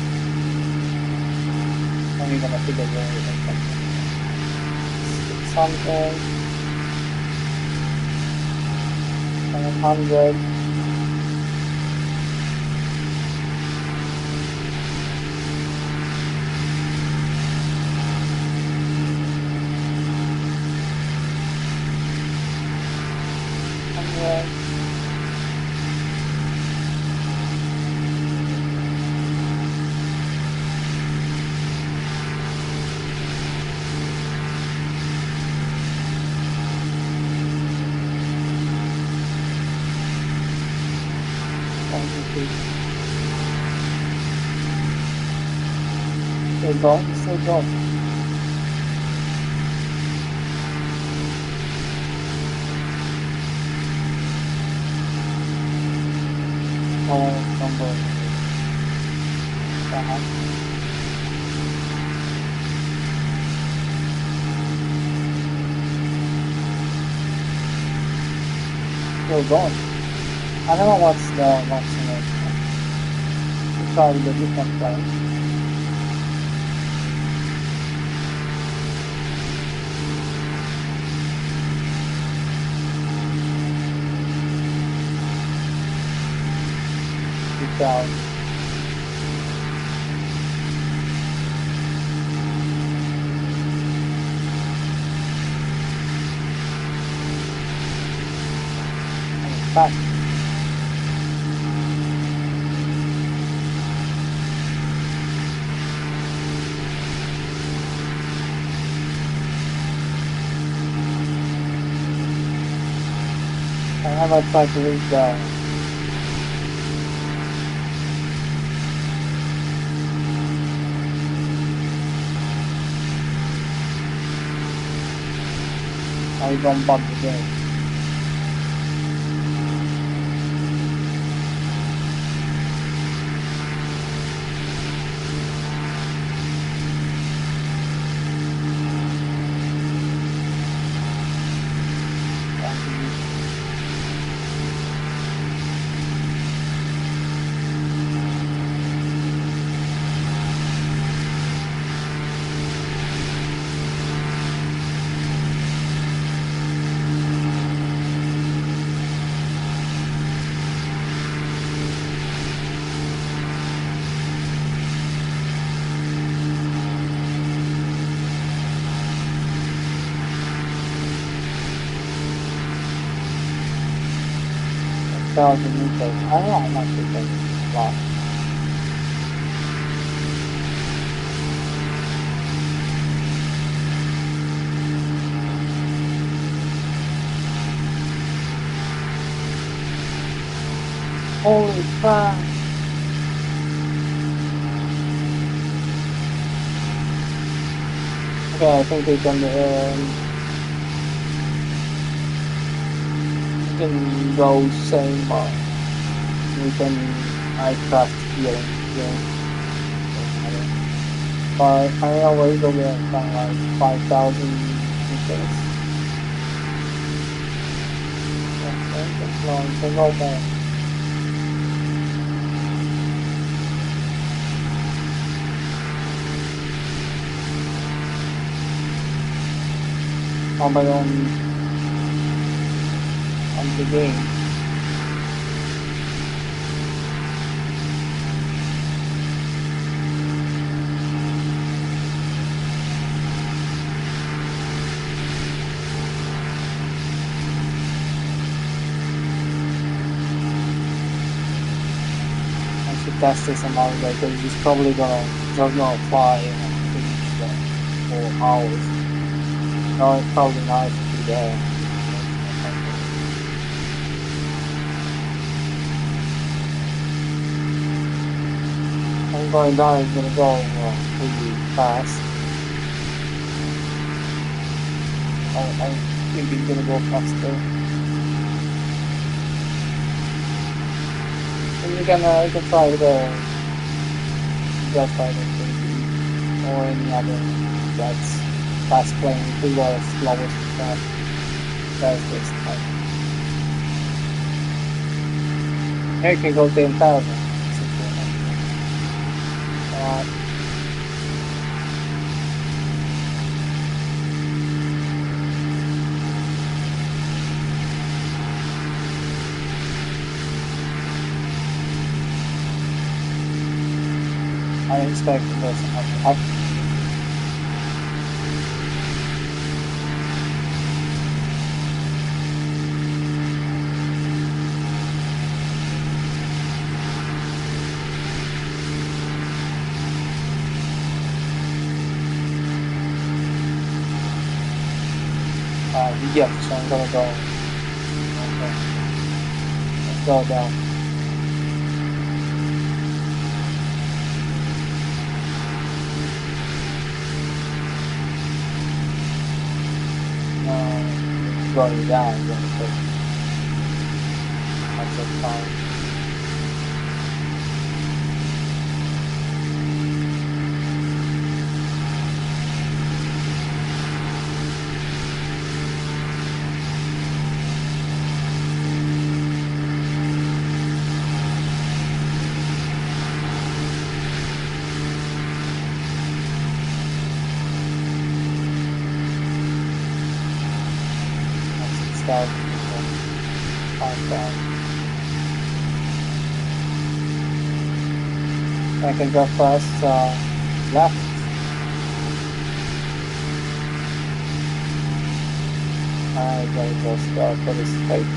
I'm only gonna figure where we can come. 600. 700. Still going, still going. Oh, number. Still going. I don't know what's the maximum. Try the different plane. Down. Back. I haven't tried to reach down. I don't bug the game. 5,000 meters. I don't know how much we can fly. Holy crap! Okay, I think we can go same. We can aircraft here. But I don't know where it's going to like 5,000 meters. No, it's no more. On my own on the game. I should test this another way because it's probably just gonna fly and finish the 4 hours. No, it's probably nice to be there. I'm going down, it's gonna go pretty fast. I think it's gonna go faster. And you can try the jet fighter or any other jets. Fast plane to the slowest that's this type. Here can go 10,000. I expect this up. Yeah, so I'm gonna go. Okay. Let's go down. Going down, going to lots of time. I can go first left. I gotta just go for the straight.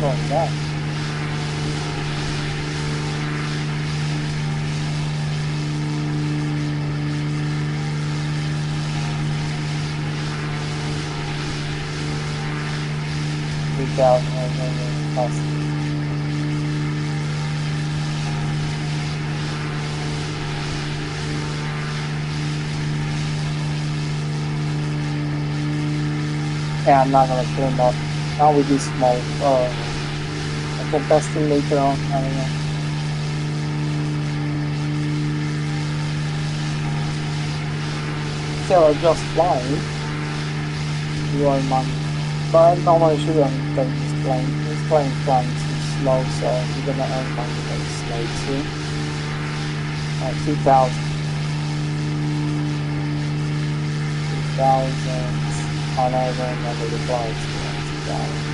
Going down. 3,000 plus. Yeah, I'm not gonna clean up. Now with this small, I can test it later on, I don't know. So just flying, you are money. But I normally shouldn't take this plane. This plane flying is slow, so you're gonna earn money like slow too. 2,000. 2,000 on over another deploy. 2,000.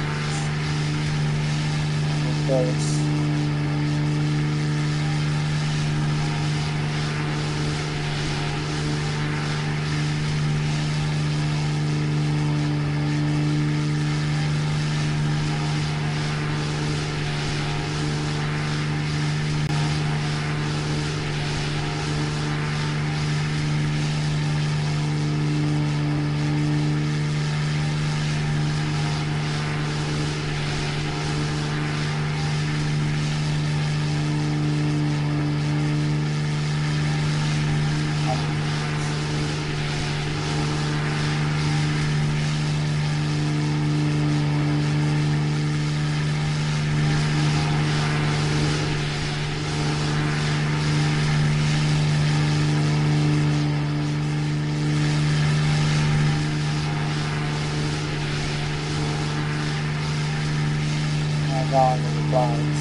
First. On the replies.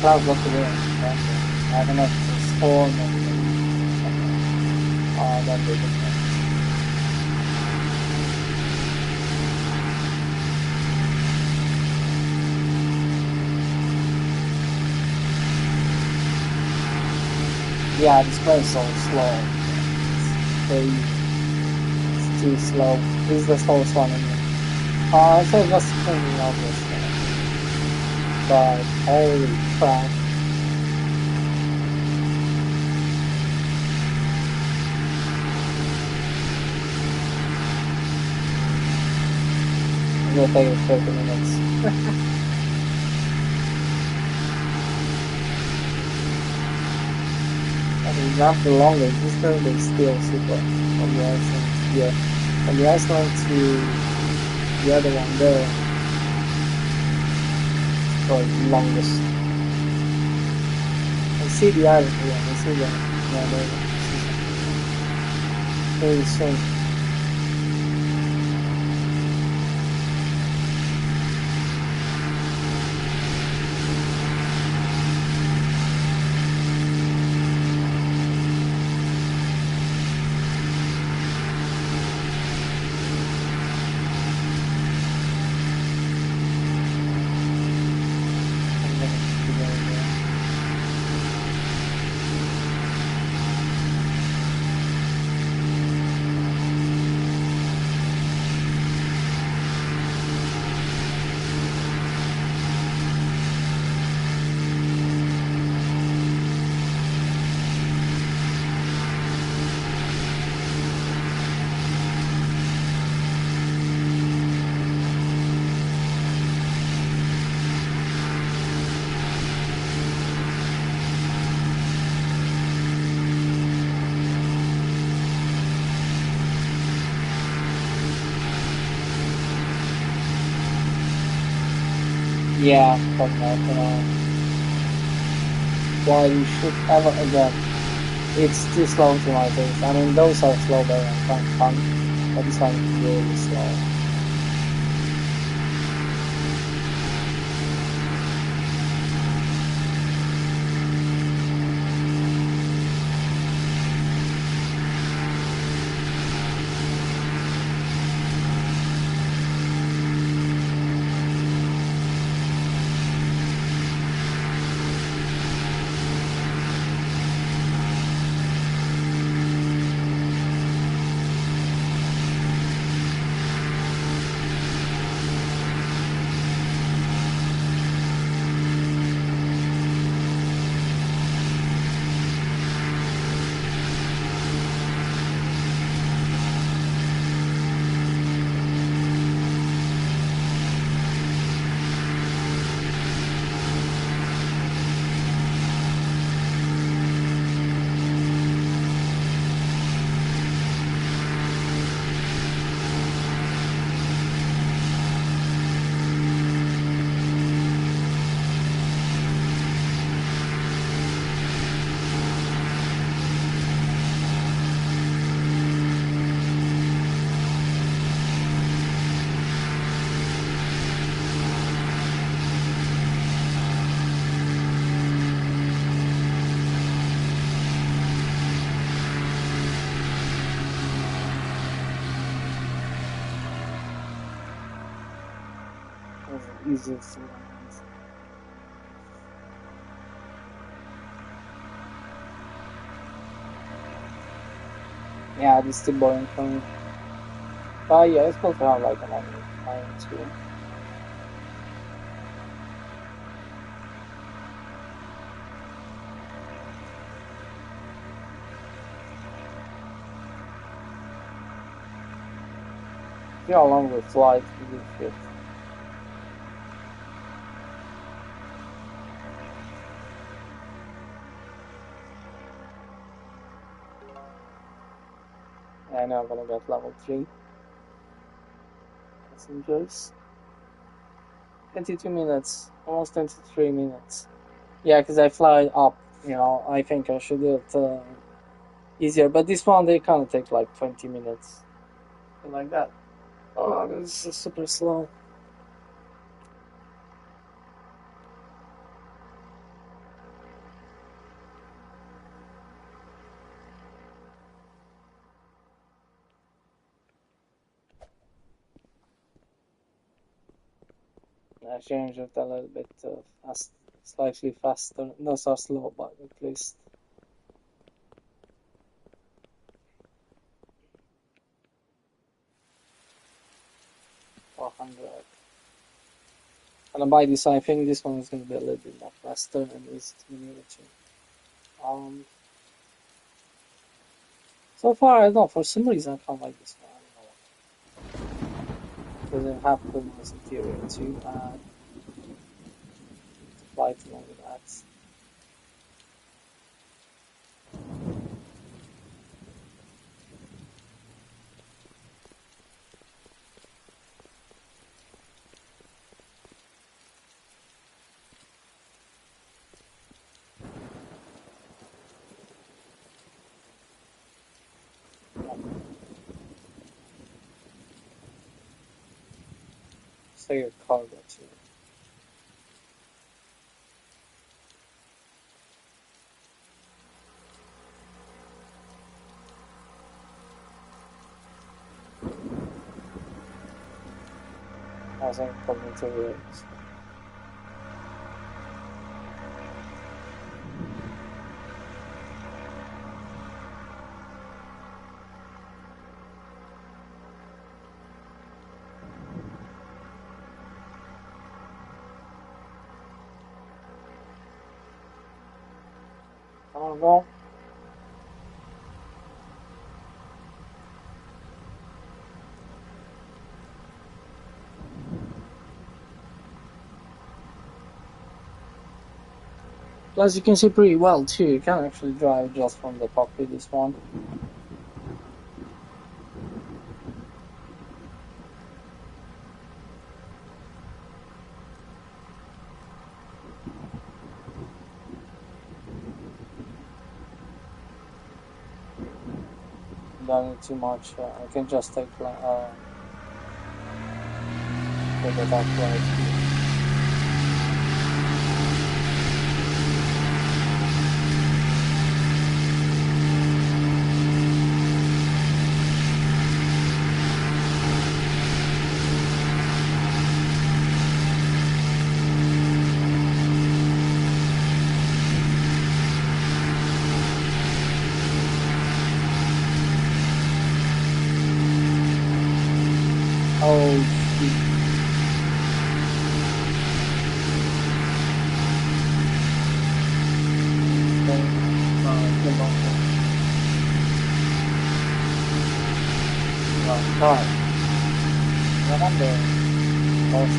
Clouds look away. I don't know if it's a storm or that they look like. Yeah, this play is so slow. It's crazy. It's too slow. This is the slowest one in here. I should have just thinking of this thing. But holy crap. I'm gonna take it 30 minutes. I mean, not the longest. This curve is still super. From the Iceland here. From the Iceland to the other one there. For the longest. I see the island here. I see the very soon. Yeah, but why you should ever again. It's too slow to my taste. I mean, those are slow but fun, but this one is really slow. is the easiest to land. Yeah, this is too boring for me. But yeah, it's cool to have like another iron too. See how long we fly through this shit. Yeah, I know I'm gonna get level 3 passengers. 22 minutes, almost 23 minutes. Yeah, because I fly up, I think I should do it easier. But this one, they kind of take like 20 minutes. Like that. Oh, this is super slow. I changed it a little bit fast, slightly faster. No, so slow, but at least 400. And by this, I think this one is going to be a little bit more faster and easy to maneuver. So far, I don't know, for some reason I can't like this one. I don't know why. Doesn't have the most interior too, and to fly along with that. So your cargo too. I think for materials. I don't know. Plus, you can see pretty well too. You can actually drive just from the cockpit. This one. Don't need too much. I can just take the top right. Oh, car. Remember, most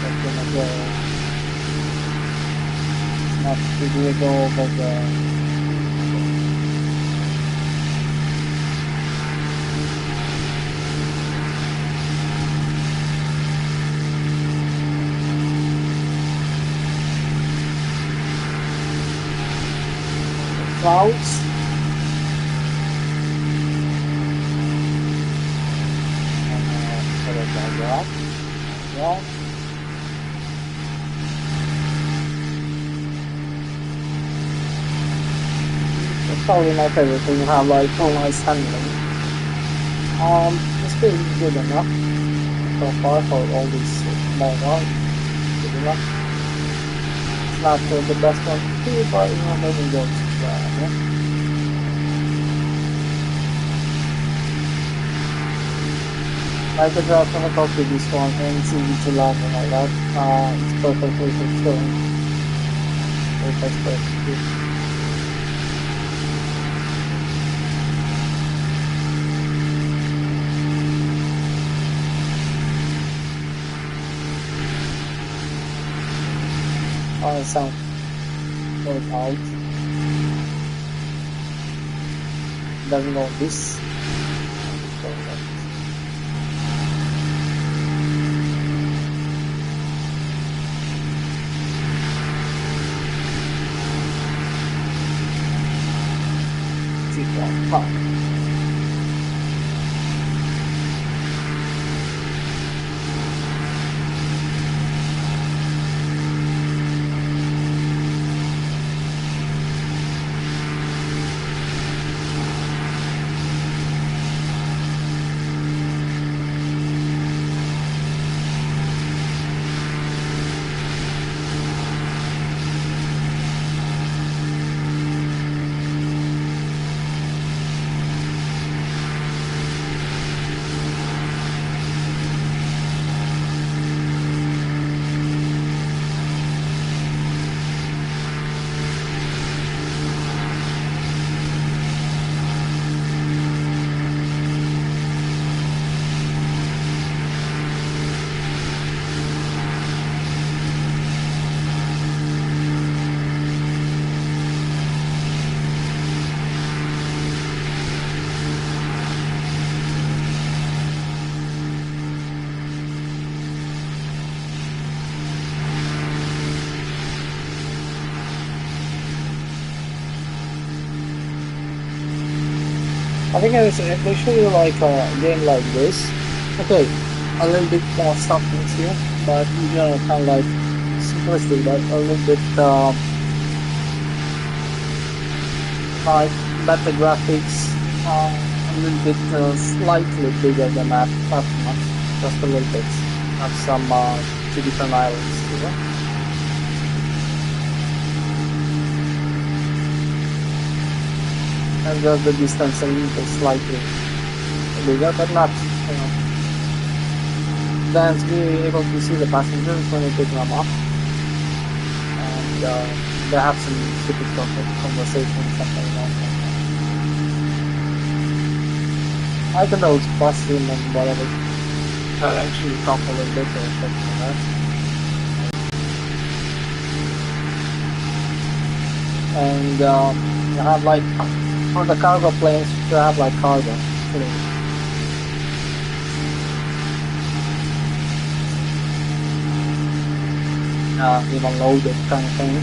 that's gonna go. It's not to go over the. Clouds. Put it like that. Yeah. That's probably my favorite thing to have, like, nice handling. This still good enough so far for all these small ones. Good enough. It's not the best one to see, but you know, maybe goes as well. Yeah? I could come up with this one and it's easy to learn and all that. It's perfectly for chilling. It's perfectly. Sound goes out. Doesn't know this. I think they should do like a game like this. Okay, a little bit more something here, but in general kind of like simplistic, but a little bit like better graphics, a little bit slightly bigger than that, not much, just a little bit. Have some two different islands, you know? And just the distance a little bit slightly bigger, but not, you know. Then to be able to see the passengers when you pick them up, and they have some stupid conversation, something like that. I can always bust him and whatever. Actually talk a little bit or something like that. And you have like on the cargo planes, you have like cargo. Even loaded kind of thing.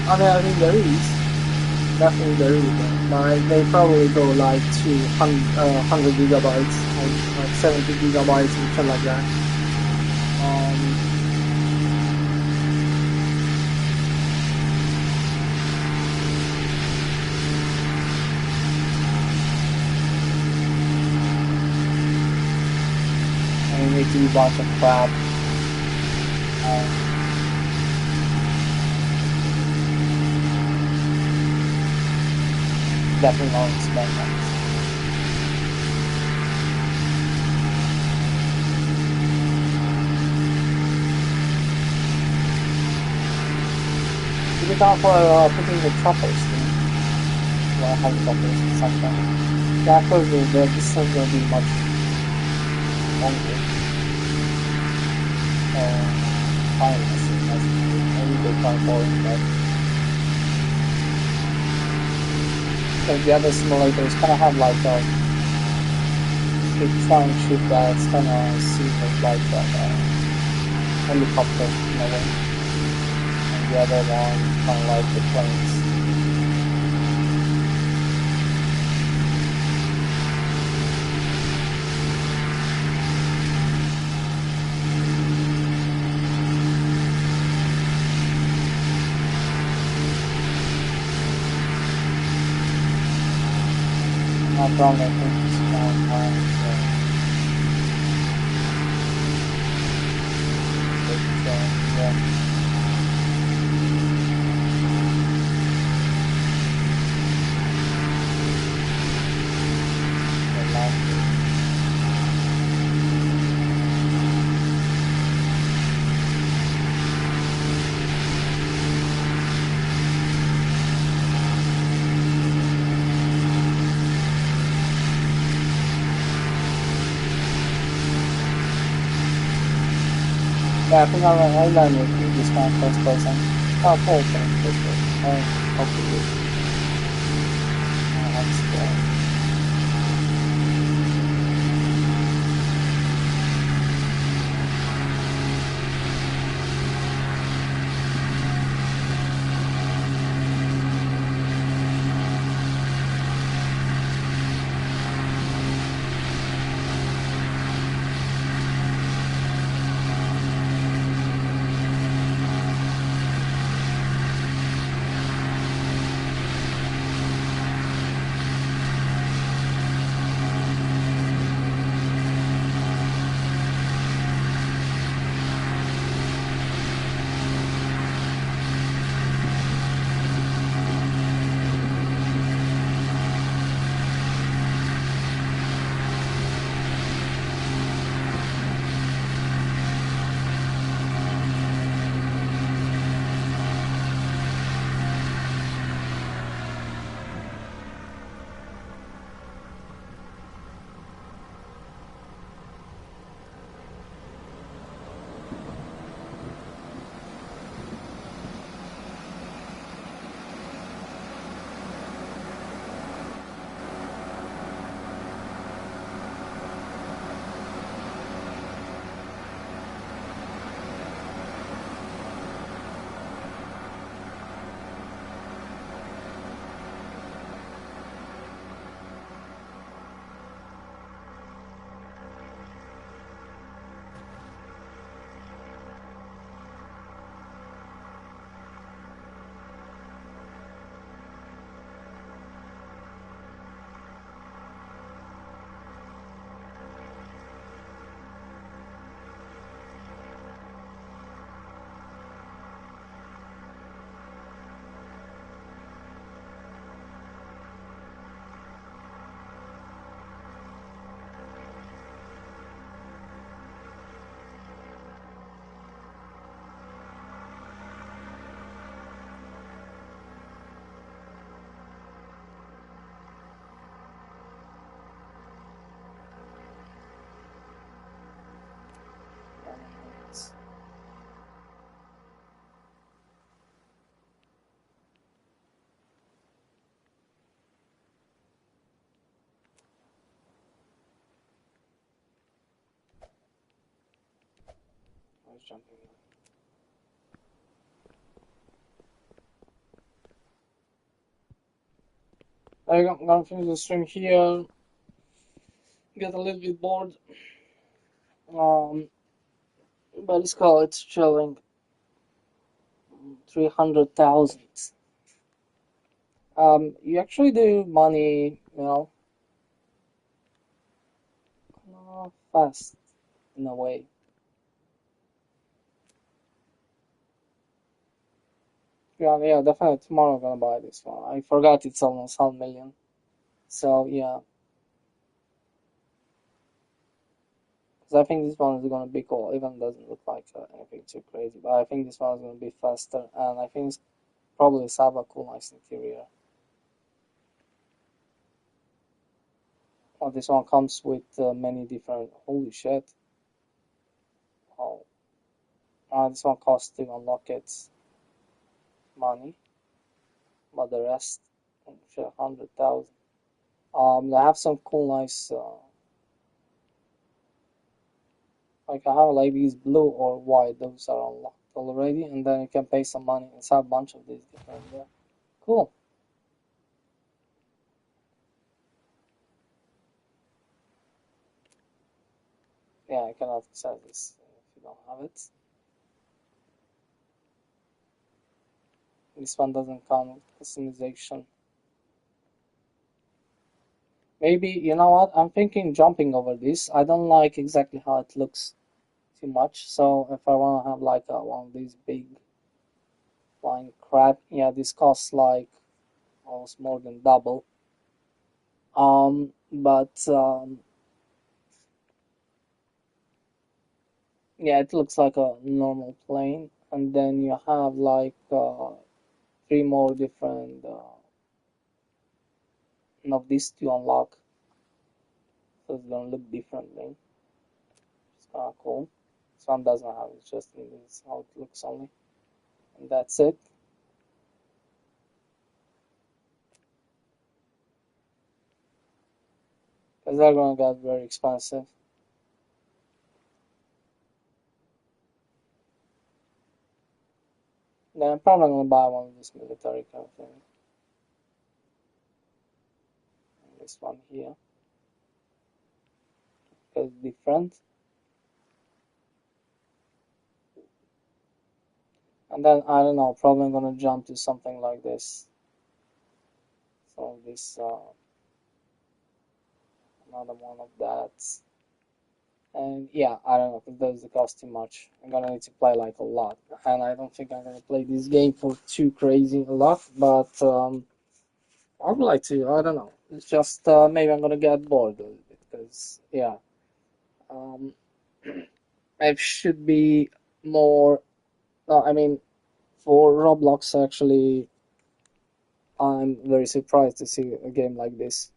I mean, I think there is. Definitely there is. But they probably go like to 100 gigabytes, like 70 gigabytes, something like that. And you need to be bunch of crap. Definitely not small ones. To be down for putting the choppers, well, helicopters or something. Yeah, of course, the distance will be much longer. Fine, I think that's maybe they can't boring, but like the other simulators kind of have like a big flying ship that's kind of seems like a helicopter in a way, and the other one kind of like the planes. Not wrong, I think this one has yeah. The last yeah, I think I learned with this one first person. Oh, cool, cool, cool, cool. Hopefully, explore. I was jumping in. I'm gonna finish the stream here. Get a little bit bored. Um, but let's call it chilling. 300,000. You actually do money, fast in a way. Yeah, yeah, definitely tomorrow I'm gonna buy this one. I forgot it's almost 100 million. So yeah, because I think this one is gonna be cool. Even doesn't look like anything too crazy, but I think this one is gonna be faster, and I think it's probably have a cool, nice interior. Oh, this one comes with many different. Holy shit! Oh, this one costs to unlock its money, but the rest, sure, 100,000. I have some cool, nice. Like I have like these blue or white. Those are unlocked already, and then you can pay some money. It's a bunch of these different. Cool. Yeah, I cannot access this if you don't have it. This one doesn't come with customization. Maybe, you know what? I'm thinking jumping over this. I don't like exactly how it looks too much. So if I want to have like one of these big flying crab, yeah, this costs like almost more than double. But yeah, it looks like a normal plane, and then you have like three more different of these to unlock, so it's gonna look differently. It's kind of cool. This one doesn't have it; it's just this is how it looks only, and that's it. Because they're gonna get very expensive. Then I'm probably gonna buy one of these military kind of thing. And this one here, because it's different. And then I don't know, probably I'm gonna jump to something like this. So this another one of that. And yeah, I don't know, because those cost too much. I'm gonna need to play like a lot, and I don't think I'm gonna play this game for too crazy a lot. But I would like to. I don't know. It's just maybe I'm gonna get bored a little bit because yeah, um, it should be more. I mean, for Roblox, actually, I'm very surprised to see a game like this.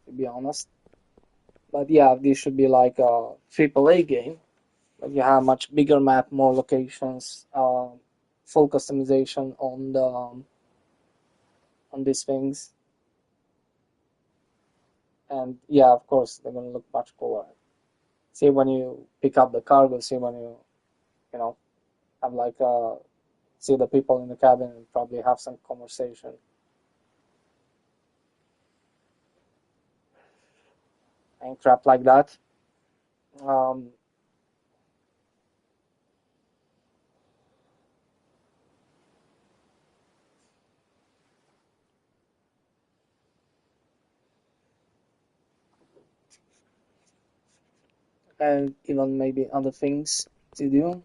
To be honest, but yeah, this should be like a AAA game. But you have much bigger map, more locations, full customization on these things, and yeah, of course they're gonna look much cooler. See when you pick up the cargo, see when you know have like see the people in the cabin and probably have some conversation and crap like that. Um, and even maybe other things to do.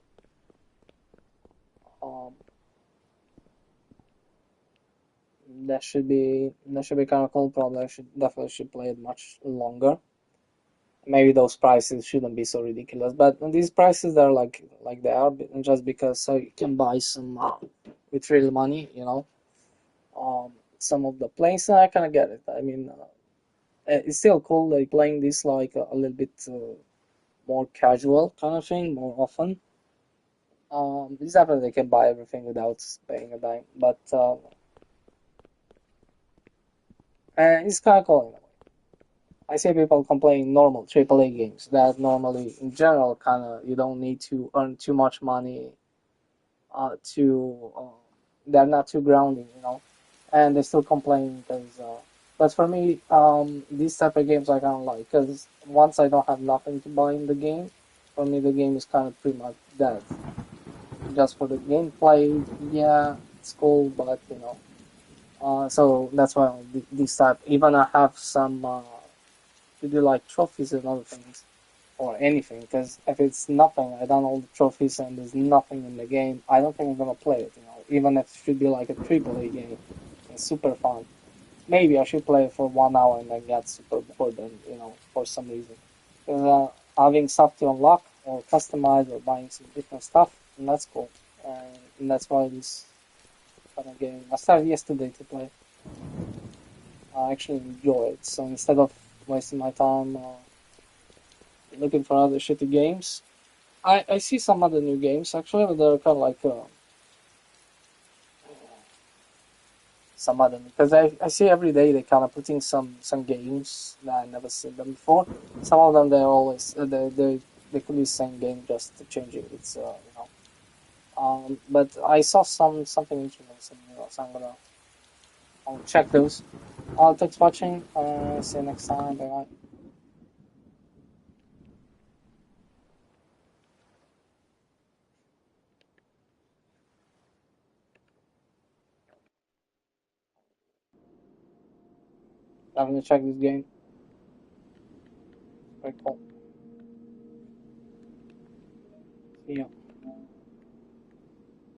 Um, that should be kind of cool. Probably I should definitely should play it much longer. Maybe those prices shouldn't be so ridiculous, but these prices are like they are just because so you can buy some with real money, some of the planes. I kind of get it. I mean, it's still cool like playing this like a little bit more casual kind of thing more often. It's definitely they can buy everything without paying a dime, but it's kind of cool. I see people complaining normal AAA games that normally in general kind of you don't need to earn too much money to they're not too grounding, and they still complain because. But for me, these type of games I kind of like because once I don't have nothing to buy in the game, for me the game is kind of pretty much dead. Just for the gameplay, yeah, it's cool, but so that's why this type. Even I have some to do like trophies and other things or anything. Because if it's nothing, I done all the trophies and there's nothing in the game. I don't think I'm gonna play it. Even if it should be like a AAA game, it's super fun. Maybe I should play it for 1 hour and then get super bored and for some reason. Because having stuff to unlock or customize or buying some different stuff, and that's cool. And that's why this kind of game I started yesterday to play. I actually enjoy it. So instead of wasting my time looking for other shitty games, I see some other new games actually, but they're kind of like some other because I see every day they kind of putting some games that I never seen them before. Some of them they're always they could be the same game just changing its but I saw something interesting, so I'll check those. Thanks for watching. See you next time. Bye bye. I'm gonna check this game.